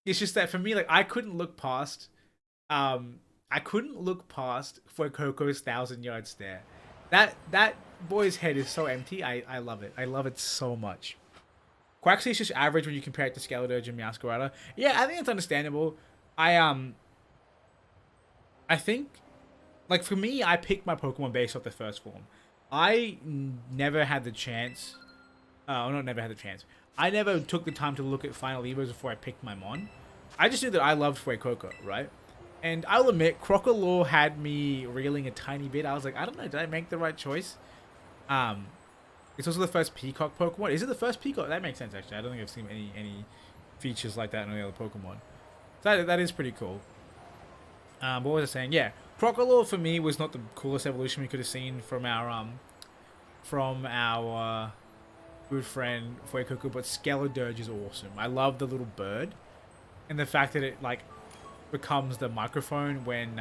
It's just that for me, like I couldn't look past Fuecoco's 1,000-yard stare. That boy's head is so empty. I love it. I love it so much. Quaxley is just average when you compare it to Skeledirge and Meowscarada. Yeah, I think it's understandable. I think, like for me, I picked my Pokemon based off the first form. I never had the chance. Not never had the chance. I never took the time to look at Final Evos before I picked my Mon. I just knew that I loved Fuecoco, right? And I'll admit, Crocolaw had me reeling a tiny bit. I was like, I don't know, did I make the right choice? It's also the first Peacock Pokemon. Is it the first Peacock? That makes sense, actually. I don't think I've seen any features like that in any other Pokemon. So that is pretty cool. What was I saying? Yeah, Crocolaw for me was not the coolest evolution we could have seen from our good friend Fuecoco, but Skeledirge is awesome. I love the little bird, and the fact that it like becomes the microphone when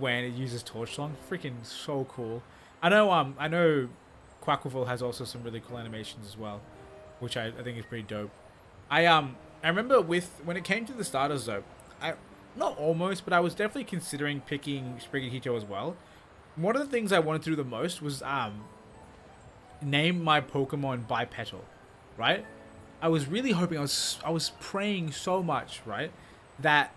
it uses Torch Song. Freaking so cool. I know Quackwivel has also some really cool animations as well, which I think is pretty dope. I remember when it came to the starters though, not almost, but I was definitely considering picking Sprigatito as well. One of the things I wanted to do the most was name my Pokemon bipedal, right? I was really hoping, I was praying so much, right, that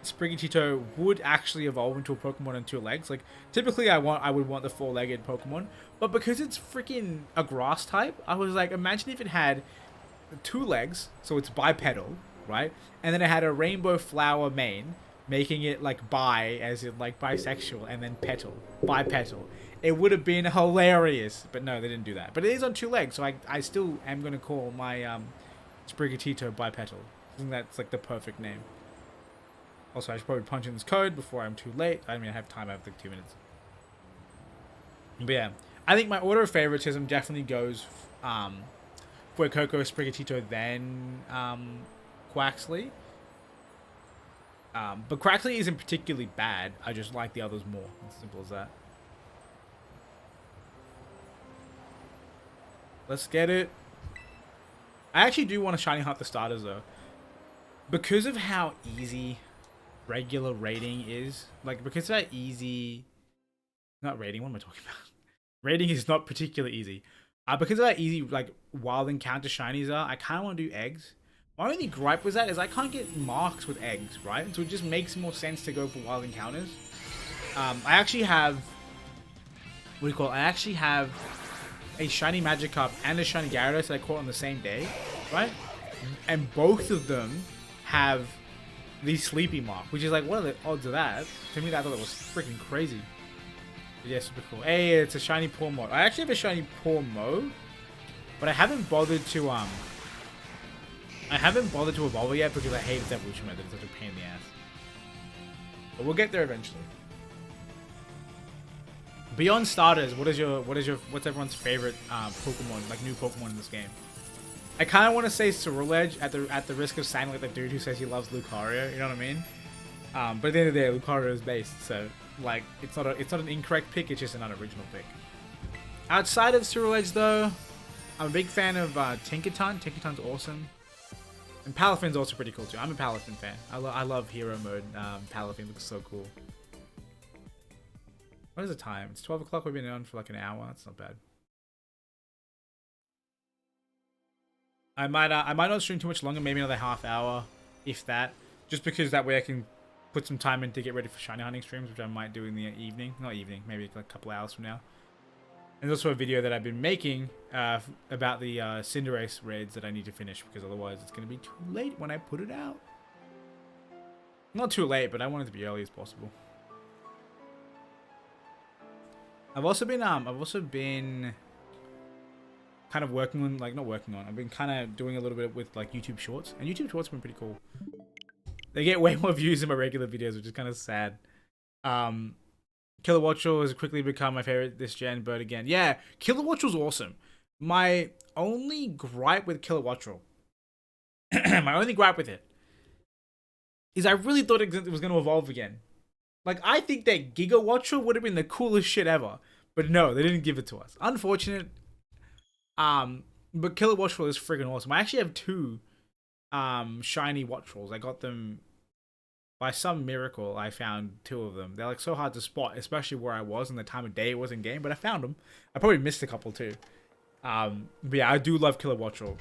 Sprigatito would actually evolve into a Pokemon on 2 legs. Like typically I would want the 4-legged Pokemon, but because it's freaking a grass type, I was like, imagine if it had 2 legs, so it's bipedal, right? And then it had a rainbow flower mane, making it like bi, as in like bisexual, and then petal, bipetal. It would have been hilarious, but no, they didn't do that. But it is on 2 legs, so I still am going to call my Sprigatito bipetal. I think that's like the perfect name. Also, I should probably punch in this code before I'm too late. I mean, I have time, I have like 2 minutes. But yeah, I think my order of favoritism definitely goes Fuecoco, Sprigatito, then Quaxley. But Quaxley isn't particularly bad. I just like the others more. As simple as that. Let's get it. I actually do want to shiny hunt the starters though, because of how easy regular raiding is. Like because of how easy, not raiding. What am I talking about? Raiding is not particularly easy. Because of how easy like wild encounter shinies are, I kind of want to do eggs. My only gripe with that is I can't get marks with eggs, right? So it just makes more sense to go for wild encounters. I actually have, what do you call it? I actually have a shiny Magikarp and a shiny Gyarados that I caught on the same day, right? And both of them have the sleepy mark, which is like, what are the odds of that? To me, I thought it was freaking crazy. But yeah, super cool. Hey, it's a shiny Pawmo. I actually have a shiny Pawmo, but I haven't bothered to evolve it yet because I hate its evolution method. It's such a pain in the ass. But we'll get there eventually. Beyond starters, what's everyone's favorite Pokemon, like new Pokemon in this game? I kind of want to say Ceruledge at the risk of sounding like the dude who says he loves Lucario. You know what I mean? But at the end of the day, Lucario is based, so like it's not an incorrect pick. It's just an unoriginal pick. Outside of Ceruledge, though, I'm a big fan of Tinkaton. Tinkaton's awesome. And Palafin's also pretty cool too. I'm a Palafin fan. I love hero mode. Palafin looks so cool. What is the time? It's 12 o'clock. We've been on for like an hour. That's not bad. I might not stream too much longer. Maybe another half hour, if that. Just because that way I can put some time in to get ready for shiny hunting streams, which I might do in the evening. Not evening. Maybe like a couple hours from now. And there's also a video that I've been making about the Cinderace raids that I need to finish, because otherwise it's going to be too late when I put it out. Not too late, but I want it to be early as possible. I've also been kind of working on, like, not working on, I've been kind of doing a little bit with like YouTube Shorts, and YouTube Shorts have been pretty cool. They get way more views than my regular videos, which is kind of sad. Kilowattrel has quickly become my favorite this gen bird again. Yeah, Kilowattrel's awesome. My only gripe with Kilowattrel, my only gripe with it, is I really thought it was going to evolve again. Like, I think that Gigawattrel would have been the coolest shit ever. But no, they didn't give it to us. Unfortunate. But Kilowattrel is freaking awesome. I actually have 2 shiny Wattrels. I got them by some miracle. I found 2 of them. They're like so hard to spot, especially where I was and the time of day it was in game, but I found them. I probably missed a couple too. But yeah, I do love Kilowattrel.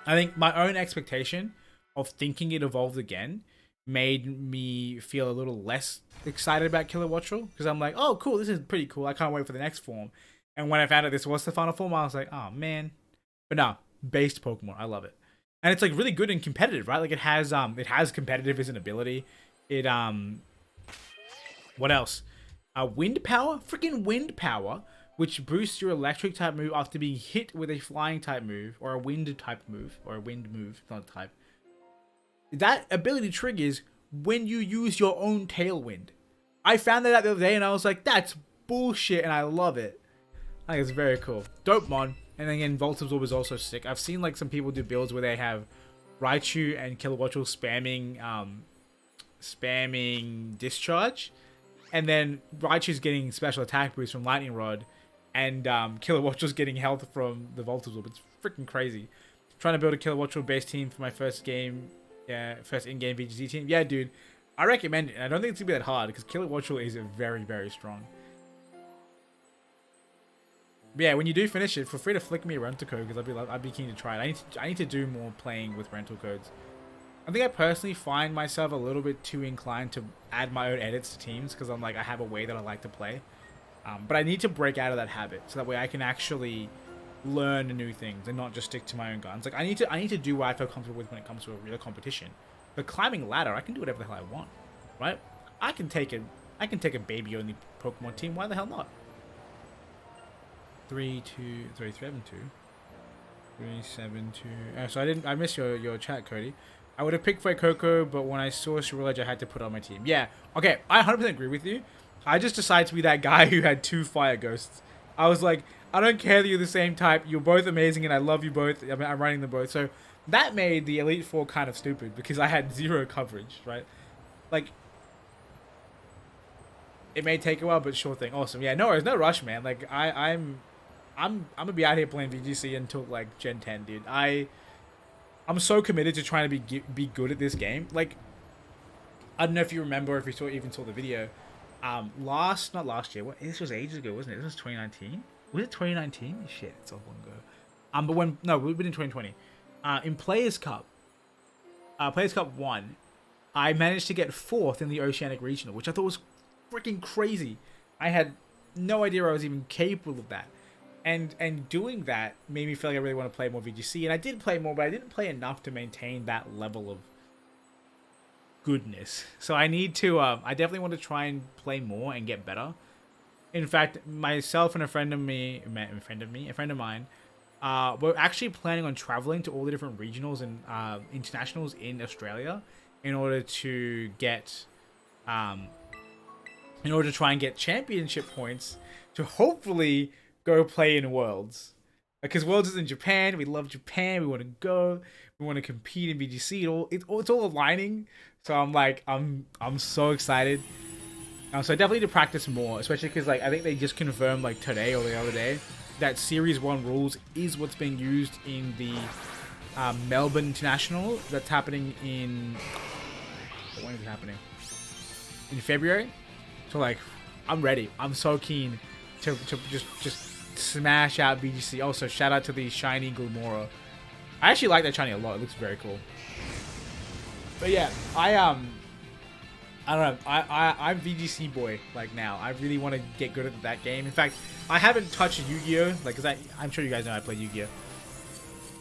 I think my own expectation of thinking it evolved again made me feel a little less excited about Kilowattrel, because I'm like, oh cool, this is pretty cool. I can't wait for the next form. And when I found out this was the final form, I was like, oh man. But no, based Pokemon, I love it. And it's like really good and competitive, right? Like it has competitive as an ability. It what else? Wind power, freaking wind power, which boosts your electric type move after being hit with a flying type move or a wind type move or a wind move, not type. That ability triggers when you use your own Tailwind. I found that out the other day and I was like, that's bullshit, and I love it. I think it's very cool. Dope mon. And then again, Volt Absorb is also sick. I've seen like some people do builds where they have Raichu and Kilowattrel spamming Discharge, and then Raichu's getting special attack boost from Lightning Rod, and Kilowattrel's getting health from the Volt Absorb. It's freaking crazy. Trying to build a Kilowattrel base team for my first game, first in-game VGC team. Yeah, dude, I recommend it. And I don't think it's gonna be that hard because Kilowattrel is very, very strong. But yeah, when you do finish it, feel free to flick me a rental code because I'd be keen to try it. I need to do more playing with rental codes. I think I personally find myself a little bit too inclined to add my own edits to teams because I'm like, I have a way that I like to play. But I need to break out of that habit so that way I can actually learn new things and not just stick to my own guns. Like I need to do what I feel comfortable with when it comes to a real competition. But climbing a ladder, I can do whatever the hell I want, right? I can take a baby only Pokemon team. Why the hell not? 372 372. So I missed your chat, Cody. I would have picked for Coco, but when I saw Shrill I had to put on my team. Yeah, okay, I 100% agree with you. I just decided to be that guy who had 2 fire ghosts. I was like, I don't care that you're the same type. You're both amazing, and I love you both. I mean, I'm running them both. So that made the Elite Four kind of stupid because I had 0 coverage, right? Like, it may take a while, but sure thing. Awesome. Yeah, no worries, no rush, man. Like, I'm gonna be out here playing VGC until like Gen 10, dude. I'm so committed to trying to be good at this game. Like, I don't know if you remember, if you even saw the video. Not last year. This was ages ago, wasn't it? This was 2019. Was it 2019? Shit, it's so long ago. But we've been in 2020. In Players Cup 1, I managed to get 4th in the Oceanic Regional, which I thought was freaking crazy. I had no idea I was even capable of that. And doing that made me feel like I really want to play more VGC. And I did play more, but I didn't play enough to maintain that level of goodness. So I need to, I definitely want to try and play more and get better. In fact, myself and a friend of mine, we're actually planning on traveling to all the different regionals and internationals in Australia in order to get, in order to try and get championship points to hopefully go play in Worlds. Because Worlds is in Japan. We love Japan. We want to go. We want to compete in VGC. It's all aligning. So I'm like, I'm so excited. So I definitely need to practice more, especially because like I think they just confirmed like today or the other day that Series 1 rules is what's being used in the Melbourne International that's happening in... When is it happening? In February? So like, I'm ready. I'm so keen to just smash out VGC. Also, shout out to the shiny Glumora. I actually like that shiny a lot. It looks very cool. But yeah, I don't know. I'm VGC boy like now. I really want to get good at that game. In fact, I haven't touched Yu-Gi-Oh! Like, cause I'm sure you guys know I play Yu-Gi-Oh!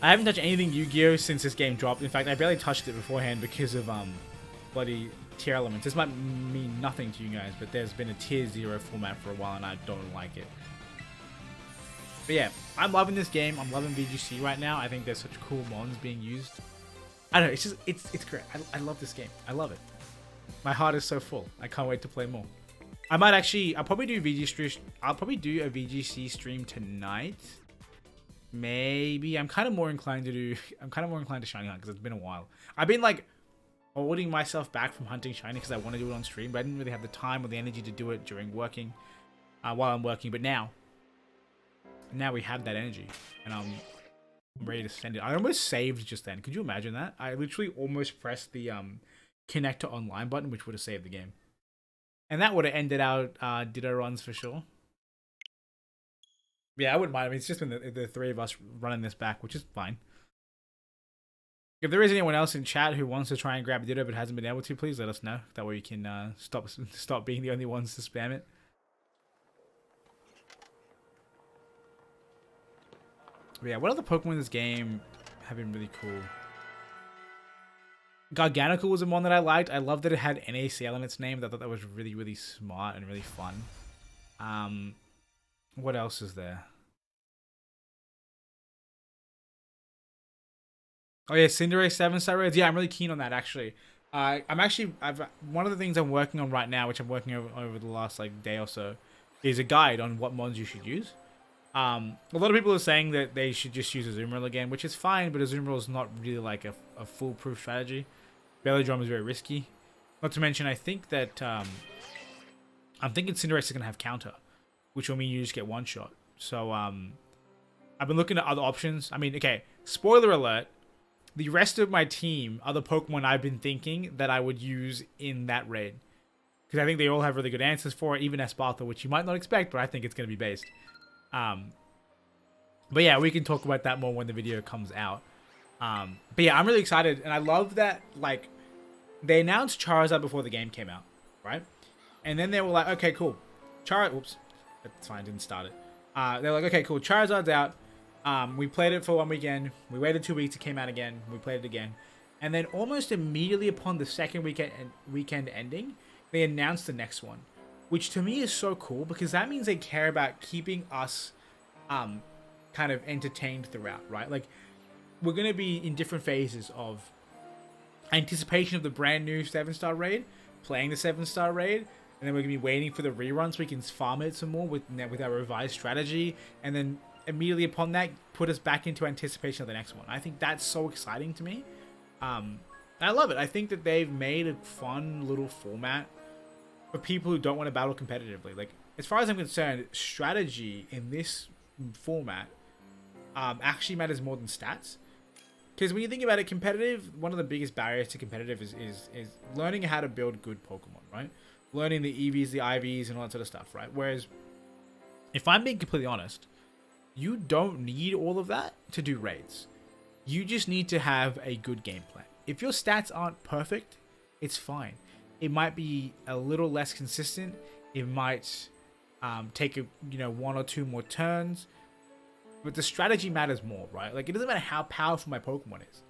I haven't touched anything Yu-Gi-Oh! Since this game dropped. In fact, I barely touched it beforehand because of bloody tier elements. This might mean nothing to you guys, but there's been a tier 0 format for a while and I don't like it. But yeah, I'm loving this game. I'm loving VGC right now. I think there's such cool mons being used. I don't know. It's just, it's great. I love this game. I love it. My heart is so full. I can't wait to play more. I might actually, I'll probably do a VGC stream tonight. Maybe. I'm kind of more inclined to shiny hunt because it's been a while. I've been like holding myself back from hunting shiny because I want to do it on stream, but I didn't really have the time or the energy to do it during working, while I'm working. But now we have that energy, and I'm ready to send it. I almost saved just then. Could you imagine that? I literally almost pressed the connect to online button, which would have saved the game. And that would have ended out Ditto runs for sure. Yeah, I wouldn't mind. I mean, it's just been the three of us running this back, which is fine. If there is anyone else in chat who wants to try and grab Ditto but hasn't been able to, please let us know. That way we can stop being the only ones to spam it. But yeah, what other Pokemon in this game have been really cool? Garganacl was the one that I liked. I loved that it had NACL in its name. I thought that was really, really smart and really fun. What else is there? Oh yeah, Cinderace 7-star raids. Yeah, I'm really keen on that actually. One of the things I'm working on right now, which I'm working over the last like day or so, is a guide on what mons you should use. A lot of people are saying that they should just use Azumarill again, which is fine, but Azumarill is not really like a foolproof strategy. Bellydrum is very risky. Not to mention, I think that I'm thinking Cinderace is gonna have counter, which will mean you just get one shot. So I've been looking at other options. I mean, okay, spoiler alert. The rest of my team are the Pokemon I've been thinking that I would use in that raid. Because I think they all have really good answers for it, even Esparta, which you might not expect, but I think it's going to be based. But yeah, we can talk about that more when the video comes out. But yeah, I'm really excited, and I love that, like, they announced Charizard before the game came out, right? And then they were like, okay, cool. Oops. That's fine, didn't start it. They're like, okay, cool, Charizard's out. We played it for 1 weekend. We waited 2 weeks. It came out again. We played it again. And then almost immediately upon the second weekend ending, they announced the next one. Which to me is so cool because that means they care about keeping us kind of entertained throughout, right? Like, we're going to be in different phases of anticipation of the brand new 7-star raid, playing the 7-star raid, and then we're going to be waiting for the reruns so we can farm it some more with our revised strategy, and then immediately upon that, put us back into anticipation of the next one. I think that's so exciting to me. I love it. I think that they've made a fun little format for people who don't want to battle competitively. Like, as far as I'm concerned, strategy in this format actually matters more than stats. Because when you think about it, competitive, one of the biggest barriers to competitive is learning how to build good Pokemon, right? Learning the EVs, the IVs, and all that sort of stuff, right? Whereas, if I'm being completely honest, you don't need all of that to do raids. You just need to have a good game plan. If your stats aren't perfect, it's fine. It might be a little less consistent. It might take one or two more turns. But the strategy matters more, right? Like, it doesn't matter how powerful my Pokemon is.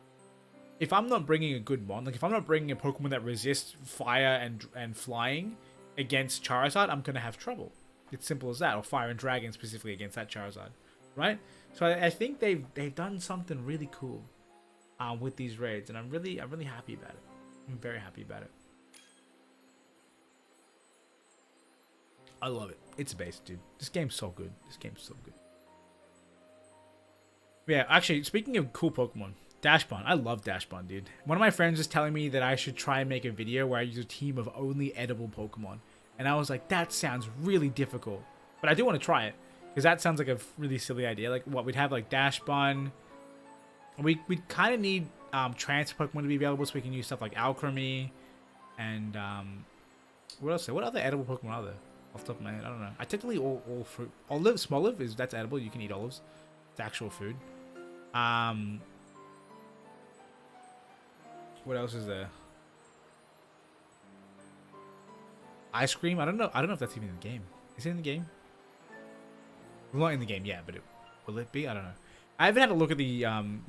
If I'm not bringing a good mon, like if I'm not bringing a Pokemon that resists fire and flying against Charizard, I'm going to have trouble. It's simple as that. Or fire and dragon specifically against that Charizard. Right, so I think they've done something really cool with these raids, and I'm really happy about it. I'm very happy about it. I love it. It's based, dude. This game's so good. Yeah, actually, speaking of cool Pokemon, Dashbun. I love Dashbun, dude. One of my friends was telling me that I should try and make a video where I use a team of only edible Pokemon, and I was like, that sounds really difficult, but I do want to try it. Because that sounds like a really silly idea. Like, what, we'd have, like, Dashbun. We kind of need transfer Pokemon to be available so we can use stuff like Alchemy. And, what else? What other edible Pokemon are there? Off the top of my head, I don't know. I technically all fruit. Olive, Smoliv, that's edible. You can eat olives. It's actual food. What else is there? Ice cream? I don't know if that's even in the game. Is it in the game? Well, not in the game, yeah, but will it be? I don't know. I haven't had a look at the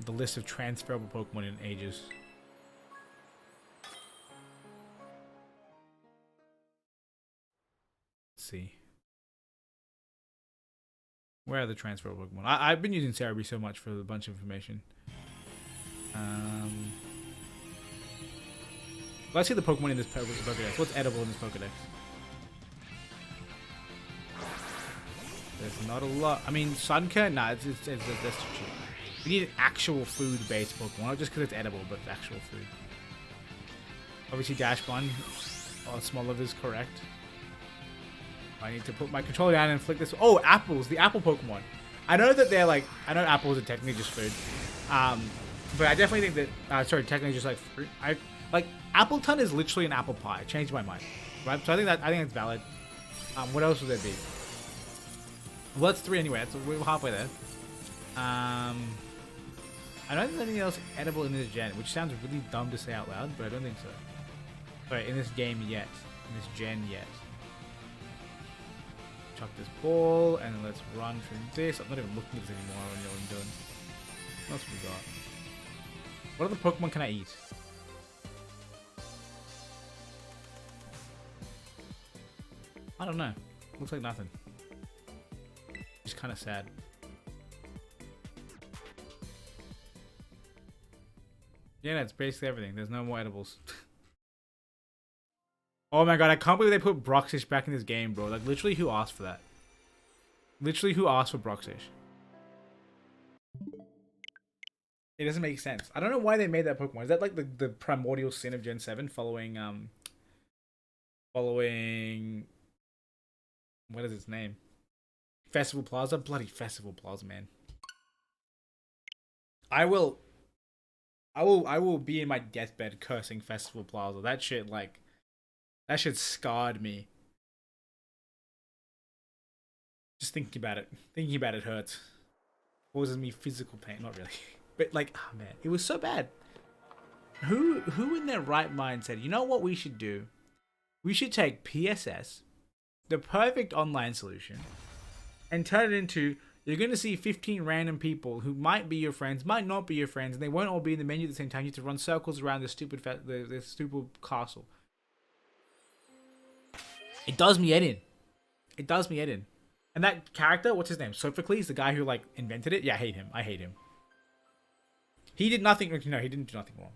list of transferable Pokemon in ages. Let's see. Where are the transferable Pokemon? I've been using Cerebi so much for a bunch of information. Let's see the Pokemon in this Pokedex. What's edible in this Pokedex? There's not a lot. I mean, Sunker, nah, that's too cheap. We need an actual food-based Pokemon, not just because it's edible, but actual food. Obviously, Dash Bun on Smoliv is correct. I need to put my controller down and flick this. Oh, apples, the apple Pokemon. I know that they're like, I know apples are technically just food. But I definitely think that, sorry, technically just like fruit. Appleton is literally an apple pie. I changed my mind. Right? So I think that's valid. What else would there be? Well, that's 3 anyway. We're halfway there. I don't think there's anything else edible in this gen, which sounds really dumb to say out loud, but I don't think so. Sorry, in this game yet. In this gen yet. Chuck this ball, and then let's run through this. I'm not even looking at this anymore. I don't know what I'm doing. What else have we got? What other Pokemon can I eat? I don't know. Looks like nothing. It's kind of sad. Yeah, that's basically everything. There's no more edibles. Oh my god, I can't believe they put Broxish back in this game, bro. Like, literally, who asked for that? Literally, who asked for Broxish? It doesn't make sense. I don't know why they made that Pokemon. Is that like the primordial sin of Gen 7 following what is its name? Festival Plaza? Bloody Festival Plaza, man. I will be in my deathbed cursing Festival Plaza. That shit scarred me. Just thinking about it. Thinking about it hurts. Causes me physical pain. Not really. But like, oh man, it was so bad. Who in their right mind said, you know what we should do? We should take PSS, the perfect online solution, and turn it into, you're going to see 15 random people who might be your friends, might not be your friends, and they won't all be in the menu at the same time. You have to run circles around this stupid castle. It does me head in. It does me head in. And that character, what's his name? Sophocles, the guy who like invented it. Yeah, I hate him. I hate him. He did nothing. No, he didn't do nothing wrong.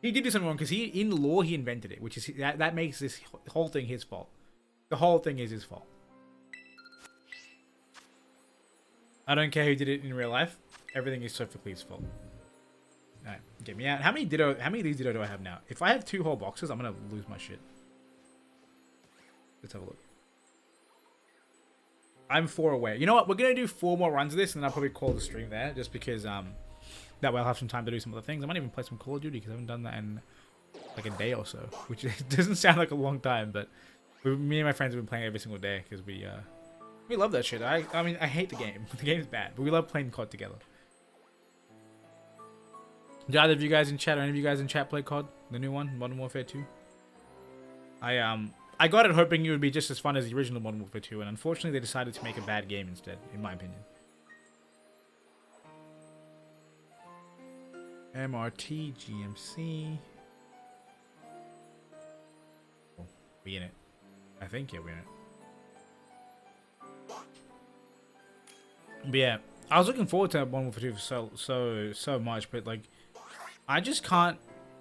He did do something wrong because in law he invented it, which is that makes this whole thing his fault. The whole thing is his fault. I don't care who did it in real life. Everything is Sophocles' fault. Alright, get me out. How many of these Ditto do I have now? If I have 2 whole boxes, I'm gonna lose my shit. Let's have a look. I'm 4 away. You know what? We're gonna do 4 more runs of this, and then I'll probably call the stream there, just because that way I'll have some time to do some other things. I might even play some Call of Duty because I haven't done that in like a day or so, which doesn't sound like a long time, but me and my friends have been playing every single day because we love that shit. I mean, I hate the game. The game's bad, but we love playing COD together. Do either of you guys in chat or any of you guys in chat play COD? The new one, Modern Warfare 2? I got it hoping it would be just as fun as the original Modern Warfare 2, and unfortunately they decided to make a bad game instead, in my opinion. MRT, GMC. Oh, we in it. I think, yeah, we're in it. But yeah, I was looking forward to Modern Warfare 2 for so much, but like, I just can't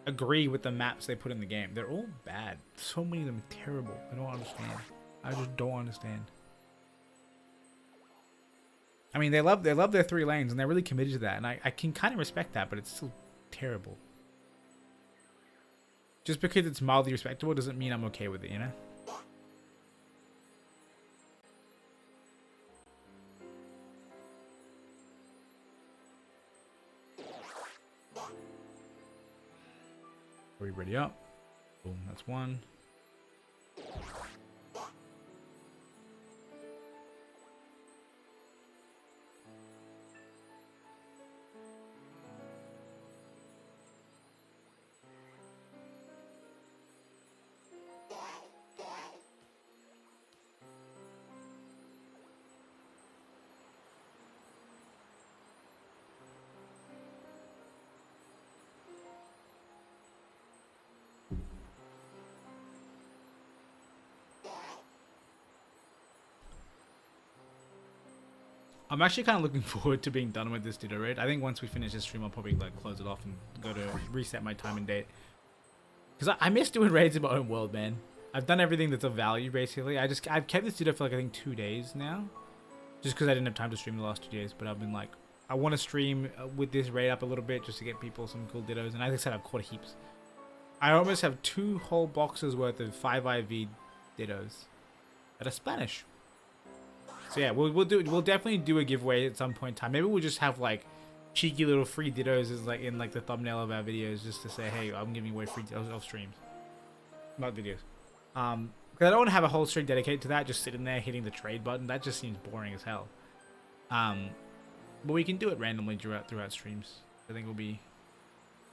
agree with the maps they put in the game. They're all bad. So many of them are terrible. I don't understand. I just don't understand. I mean, they love their 3 lanes, and they're really committed to that, and I can kind of respect that, but it's still terrible. Just because it's mildly respectable doesn't mean I'm okay with it, you know? Are we ready up? Boom, that's 1. I'm actually kind of looking forward to being done with this Ditto raid. I think once we finish this stream, I'll probably like close it off and go to reset my time and date. Because I miss doing raids in my own world, man. I've done everything that's of value, basically. I've kept this Ditto for like, I think 2 days now. just because I didn't have time to stream the last 2 days. But I've been like, I want to stream with this raid up a little bit just to get people some cool dittos. And as I said, I've caught heaps. I almost have 2 whole boxes worth of 5IV Dittos that are Spanish. So yeah, we'll definitely do a giveaway at some point in time. Maybe we'll just have like cheeky little free dittos as like in like the thumbnail of our videos, just to say, hey, I'm giving away free dittos of streams, not videos. Because I don't want to have a whole stream dedicated to that, just sitting there hitting the trade button. That just seems boring as hell. But we can do it randomly throughout streams. I think it will be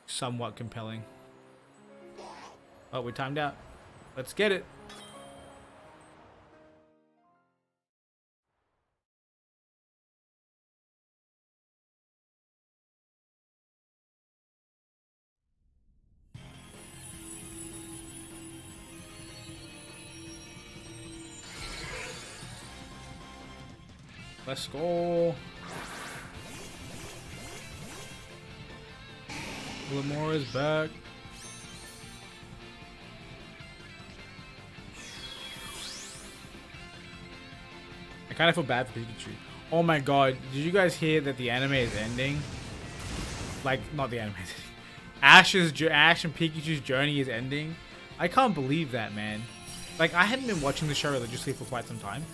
somewhat compelling. Oh, we timed out. Let's get it. Let's go. Lamore is back. I kind of feel bad for Pikachu. Oh my god, did you guys hear that the anime is ending? Like, not the anime. Ash and Pikachu's journey is ending. I can't believe that, man. Like, I hadn't been watching the show religiously for quite some time.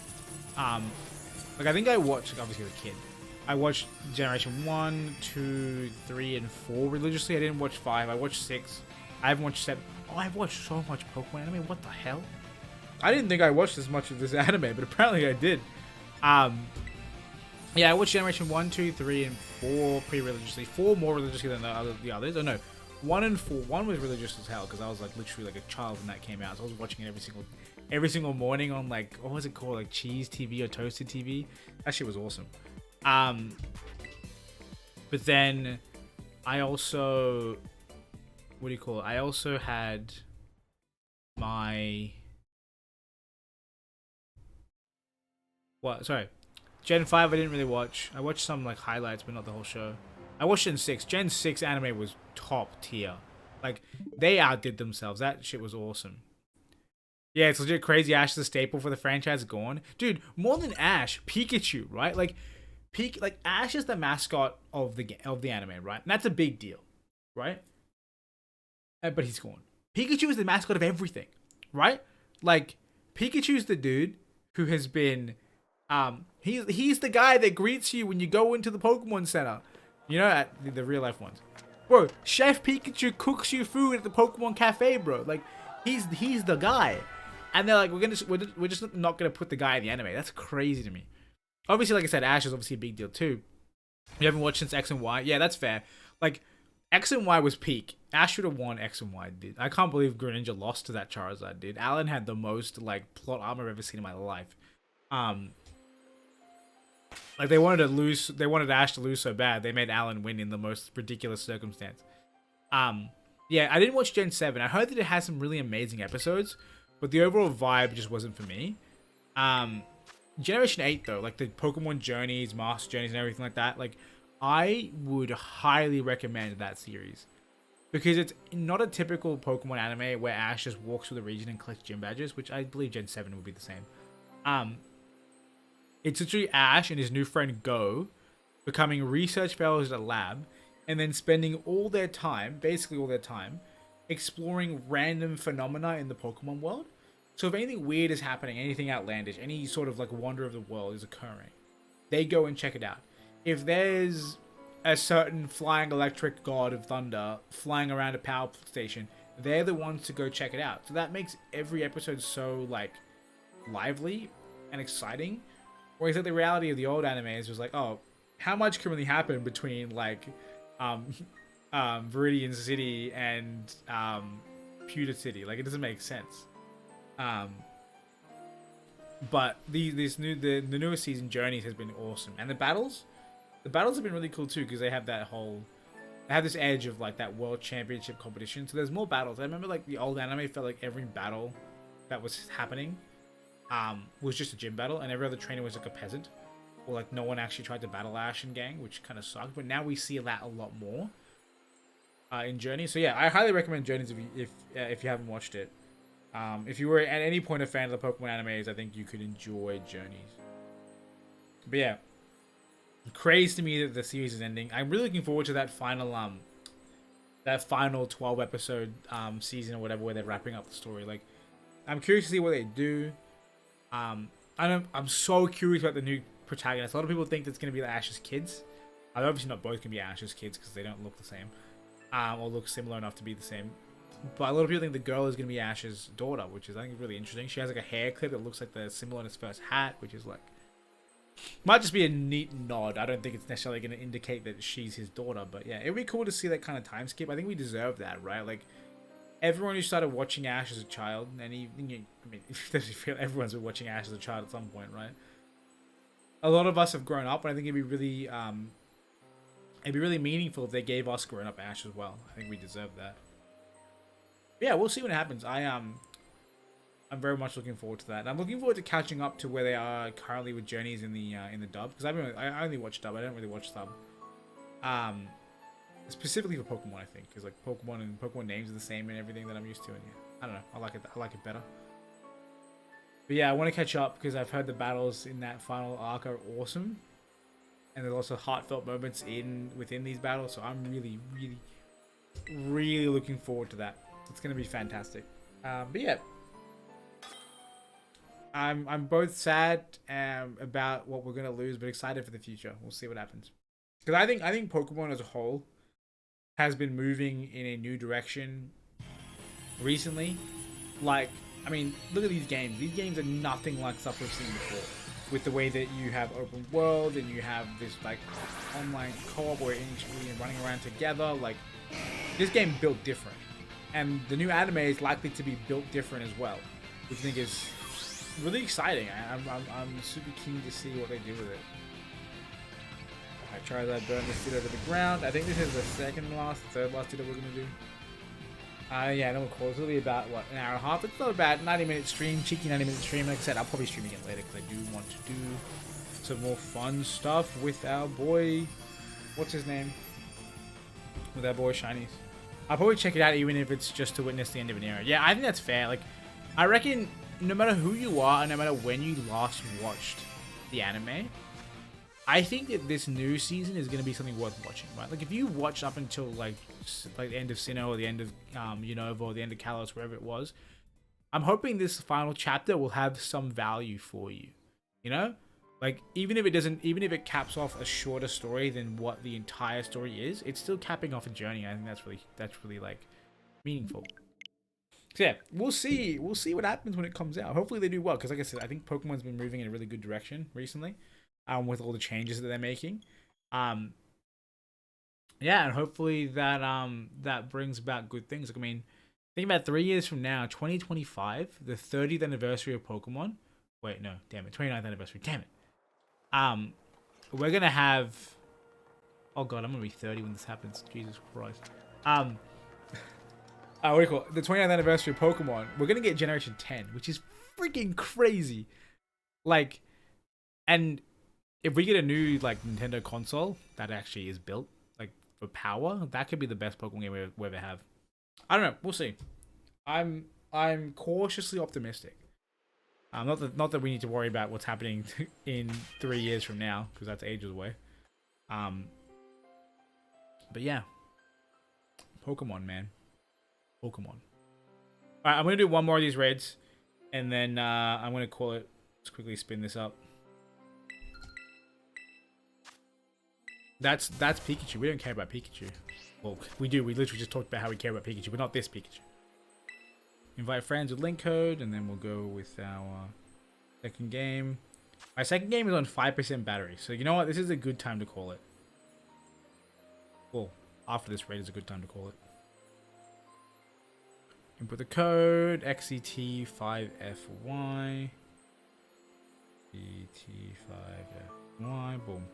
Like, I think I watched, like, obviously as a kid, I watched Generation 1, 2, 3, and 4 religiously. I didn't watch 5. I watched 6. I haven't watched 7. Oh, I've watched so much Pokemon anime. What the hell? I didn't think I watched as much of this anime, but apparently I did. Yeah, I watched Generation 1, 2, 3, and 4 pre-religiously. 4 more religiously than the others. Oh, no. 1 and 4. 1 was religious as hell, because I was, like, literally, like, a child when that came out. So I was watching it every single morning on, like, what was it called? Like, Cheese TV or Toasted TV? That shit was awesome. But then I also, what do you call it? I also had my, sorry, Gen 5 I didn't really watch. I watched some like highlights, but not the whole show. I watched Gen 6. Gen 6 anime was top tier. Like, they outdid themselves. That shit was awesome. Yeah, it's legit crazy. Ash is a staple for the franchise. Gone. Dude, more than Ash, Pikachu, right? Like Ash is the mascot of the anime, right? And that's a big deal, right? But he's gone. Pikachu is the mascot of everything, right? Like, Pikachu's the dude who has been, he's the guy that greets you when you go into the Pokemon Center, you know, at the real life ones. Bro, Chef Pikachu cooks you food at the Pokemon Cafe, bro. Like, he's the guy. And they're like, we're just not gonna put the guy in the anime. That's crazy to me. Obviously, like I said, Ash is obviously a big deal too. You haven't watched since X and Y? Yeah, that's fair. Like, X and Y was peak. Ash should have won. X and Y did. I can't believe Greninja lost to that Charizard, dude. Alan had the most, like, plot armor I've ever seen in my life. Like, they wanted Ash to lose so bad, they made Alan win in the most ridiculous circumstance. Yeah, I didn't watch Gen 7. I heard that it has some really amazing episodes, but the overall vibe just wasn't for me. Generation 8 though, like the Pokemon journeys, Master Journeys and everything like that, like, I would highly recommend that series. Because it's not a typical Pokemon anime where Ash just walks through the region and collects gym badges, which I believe Gen 7 would be the same. It's literally Ash and his new friend Go becoming research fellows at a lab and then spending all their time, basically all their time, exploring random phenomena in the Pokemon world. So if anything weird is happening, anything outlandish, any sort of like wonder of the world is occurring, they go and check it out. If there's a certain flying electric god of thunder flying around a power station, they're the ones to go check it out. So that makes every episode so, like, lively and exciting. Whereas like the reality of the old animes was like, oh, how much can really happen between like Viridian City and Pewter City? Like, it doesn't make sense. But the newest season, Journeys, has been awesome, and the battles have been really cool too, because they have this edge of like that world championship competition. So there's more battles. I remember like the old anime felt like every battle that was happening was just a gym battle, and every other trainer was like a peasant, or like no one actually tried to battle Ash and gang, which kind of sucked. But now we see that a lot more in Journeys. So yeah, I highly recommend Journeys if you haven't watched it. If you were at any point a fan of the Pokemon animes, I think you could enjoy Journeys. But yeah, crazy to me that the series is ending. I'm really looking forward to that final 12 episode season or whatever, where they're wrapping up the story. Like, I'm curious to see what they do. I'm so curious about the new protagonist. A lot of people think that's going to be like Ash's kids. Obviously not both going to be Ash's kids because they don't look the same, or look similar enough to be the same. But a lot of people think the girl is going to be Ash's daughter, which is, I think, really interesting. She has like a hair clip that looks like the symbol on his first hat, which is like, might just be a neat nod. I don't think it's necessarily going to indicate that she's his daughter, but yeah, it'd be cool to see that kind of time skip. I think we deserve that, right? Like, everyone who started watching Ash as a child, and everyone's been watching Ash as a child at some point, right? A lot of us have grown up, and I think it'd be really meaningful if they gave us grown up Ash as well. I think we deserve that. But yeah, we'll see what happens. I'm very much looking forward to that. And I'm looking forward to catching up to where they are currently with journeys in the dub, because I only watch dub. I don't really watch sub. Specifically for Pokemon, I think, because like Pokemon names are the same and everything that I'm used to, and yeah, I don't know, I like it better. But yeah, I want to catch up because I've heard the battles in that final arc are awesome, and there's also heartfelt moments within these battles. So I'm really, really, really looking forward to that. It's gonna be fantastic. But yeah, I'm both sad about what we're gonna lose, but excited for the future. We'll see what happens. Because I think Pokemon as a whole has been moving in a new direction recently. Like, I mean, look at these games. These games are nothing like stuff we've seen before. With the way that you have open world and you have this like online co-op where you're running around together. Like, this game built different. And the new anime is likely to be built different as well, which I think is really exciting. I'm super keen to see what they do with it. Alright, Charizard burn this Ditto to the ground. I think this is the third last Ditto we're gonna do. Yeah, no, of course, it'll be about what, an hour and a half. It's not a bad 90-minute stream, cheeky 90-minute stream. Like I said, I'll probably stream again later because I do want to do some more fun stuff with our boy. What's his name? With our boy Shinies. I'll probably check it out even if it's just to witness the end of an era. Yeah, I think that's fair. Like, I reckon no matter who you are and no matter when you last watched the anime, I think that this new season is going to be something worth watching, right? Like, if you watched up until like the end of Sinnoh or the end of Unova or the end of Kalos, wherever it was, I'm hoping this final chapter will have some value for you. You know, like even if it caps off a shorter story than what the entire story is, it's still capping off a journey. I think that's really like meaningful. So yeah, we'll see what happens when it comes out. Hopefully they do well, because like I said, I think Pokemon's been moving in a really good direction recently. With all the changes that they're making, yeah, and hopefully that brings about good things. Like, I mean, think about 3 years from now, 2025, the 30th anniversary of Pokemon. Wait, no, damn it, 29th anniversary, damn it. We're gonna have. Oh god, I'm gonna be 30 when this happens. Jesus Christ. What do you call it? The 29th anniversary of Pokemon. We're gonna get Generation 10, which is freaking crazy. Like, and if we get a new like Nintendo console that actually is built like for power, that could be the best Pokemon game we ever have. I don't know. We'll see. I'm cautiously optimistic. Not that we need to worry about what's happening in 3 years from now, because that's ages away. But yeah, Pokemon, man, Pokemon. All right, I'm gonna do one more of these raids, and then I'm gonna call it. Let's quickly spin this up. That's Pikachu. We don't care about Pikachu. Well, we do. We literally just talked about how we care about Pikachu, but not this Pikachu. Invite friends with link code, and then we'll go with our second game. My second game is on 5% battery, so you know what? This is a good time to call it. Well, after this raid is a good time to call it. Input the code XCT5FY. XCT5FY. Boom.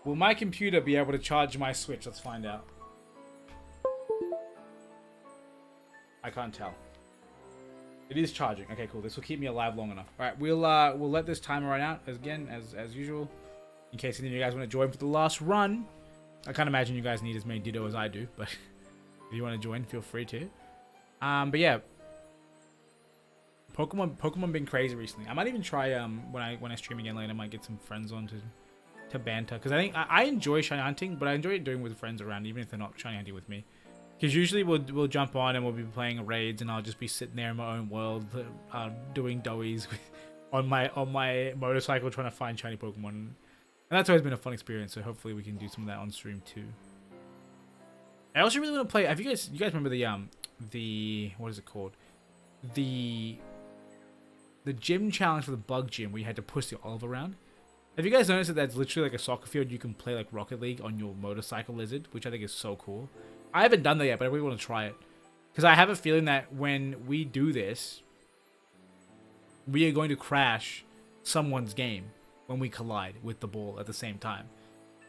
Will my computer be able to charge my Switch? Let's find out. I can't tell. It is charging. Okay, cool. This will keep me alive long enough. All right, we'll let this timer run out again as usual, in case any of you guys want to join for the last run. I can't imagine you guys need as many Ditto as I do, but if you want to join, feel free to. But yeah, Pokemon been crazy recently. I might even try when I stream again later. I might get some friends on to banter, because I think I enjoy shiny hunting, but I enjoy it doing with friends around, even if they're not shiny hunting with me. Because usually we'll jump on and we'll be playing raids, and I'll just be sitting there in my own world, doing doughies on my motorcycle, trying to find shiny Pokemon, and that's always been a fun experience. So hopefully we can do some of that on stream too. I also really want to play. Have you guys remember the what is it called? The gym challenge for the bug gym where you had to push the olive around? Have you guys noticed that that's literally like a soccer field? You can play like Rocket League on your motorcycle lizard, which I think is so cool. I haven't done that yet, but I really want to try it. Because I have a feeling that when we do this, we are going to crash someone's game when we collide with the ball at the same time.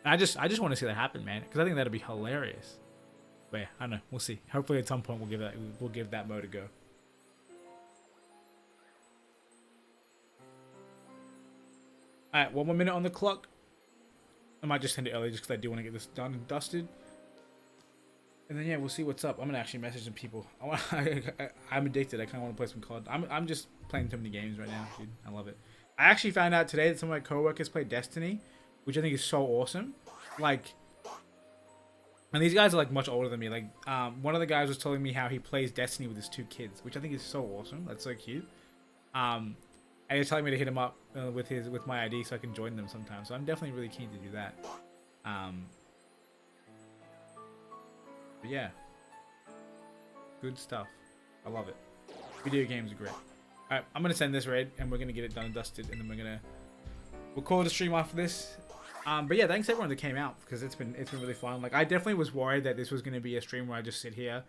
And I just want to see that happen, man. Because I think that'd be hilarious. But yeah, I don't know. We'll see. Hopefully at some point we'll give that mode a go. Alright, 1 more minute on the clock. I might just send it early just because I do want to get this done and dusted. And then yeah, we'll see what's up. I'm gonna actually message some people. I'm addicted. I kind of want to play some COD. I'm just playing too many games right now, dude. I love it. I actually found out today that some of my coworkers play Destiny, which I think is so awesome. Like, and these guys are like much older than me. Like, one of the guys was telling me how he plays Destiny with his 2 kids, which I think is so awesome. That's so cute. And he's telling me to hit him up with my ID so I can join them sometime. So I'm definitely really keen to do that. But yeah, good stuff. I love it. Video games are great. Alright, I'm gonna send this raid and we're gonna get it done and dusted, and then we'll call it a stream after this. But yeah, thanks everyone that came out, because it's been really fun. Like, I definitely was worried that this was gonna be a stream where I just sit here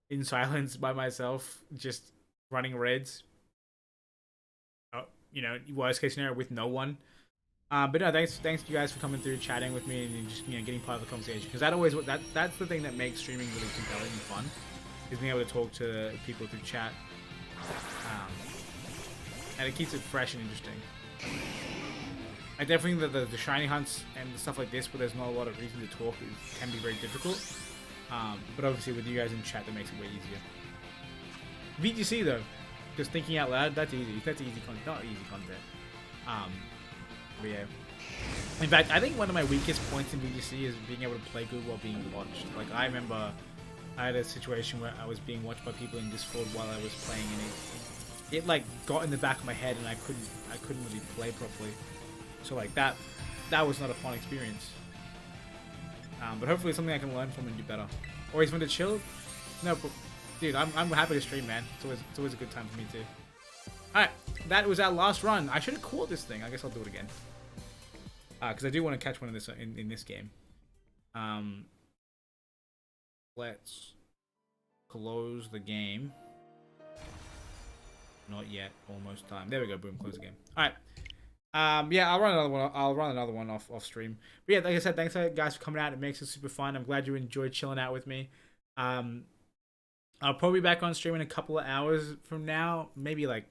in silence by myself, just running raids. You know, worst case scenario with no one. But no, thanks you guys for coming through, chatting with me, and just, you know, getting part of the conversation. Because that's the thing that makes streaming really compelling and fun, is being able to talk to people through chat, and it keeps it fresh and interesting. I definitely think that the shiny hunts and stuff like this, where there's not a lot of reason to talk, can be very difficult. But obviously with you guys in chat, that makes it way easier. VGC though, just thinking out loud, that's easy. That's easy content, not easy content. But yeah. In fact, I think one of my weakest points in VGC is being able to play good while being watched. Like, I remember I had a situation where I was being watched by people in Discord while I was playing, and it like got in the back of my head, and I couldn't really play properly. So like that was not a fun experience. But hopefully it's something I can learn from and do better. Always fun to chill? No, but dude, I'm happy to stream, man. It's always a good time for me too. Alright, that was our last run. I should have caught this thing. I guess I'll do it again. Because I do want to catch one of this in this game. Let's close the game. Not yet. Almost time. There we go. Boom. Close the game. Alright. Yeah, I'll run another one. I'll run another one off stream. But yeah, like I said, thanks guys for coming out. It makes it super fun. I'm glad you enjoyed chilling out with me. I'll probably be back on stream in a couple of hours from now. Maybe like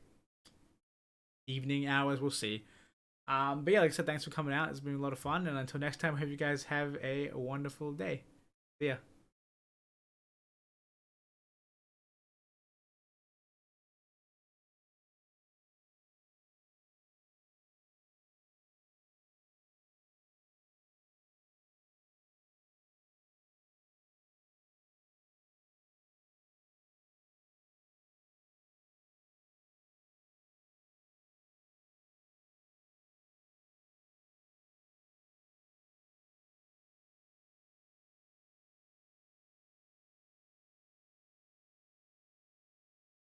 evening hours. We'll see. But yeah, like I said, thanks for coming out. It's been a lot of fun. And until next time, I hope you guys have a wonderful day. See ya.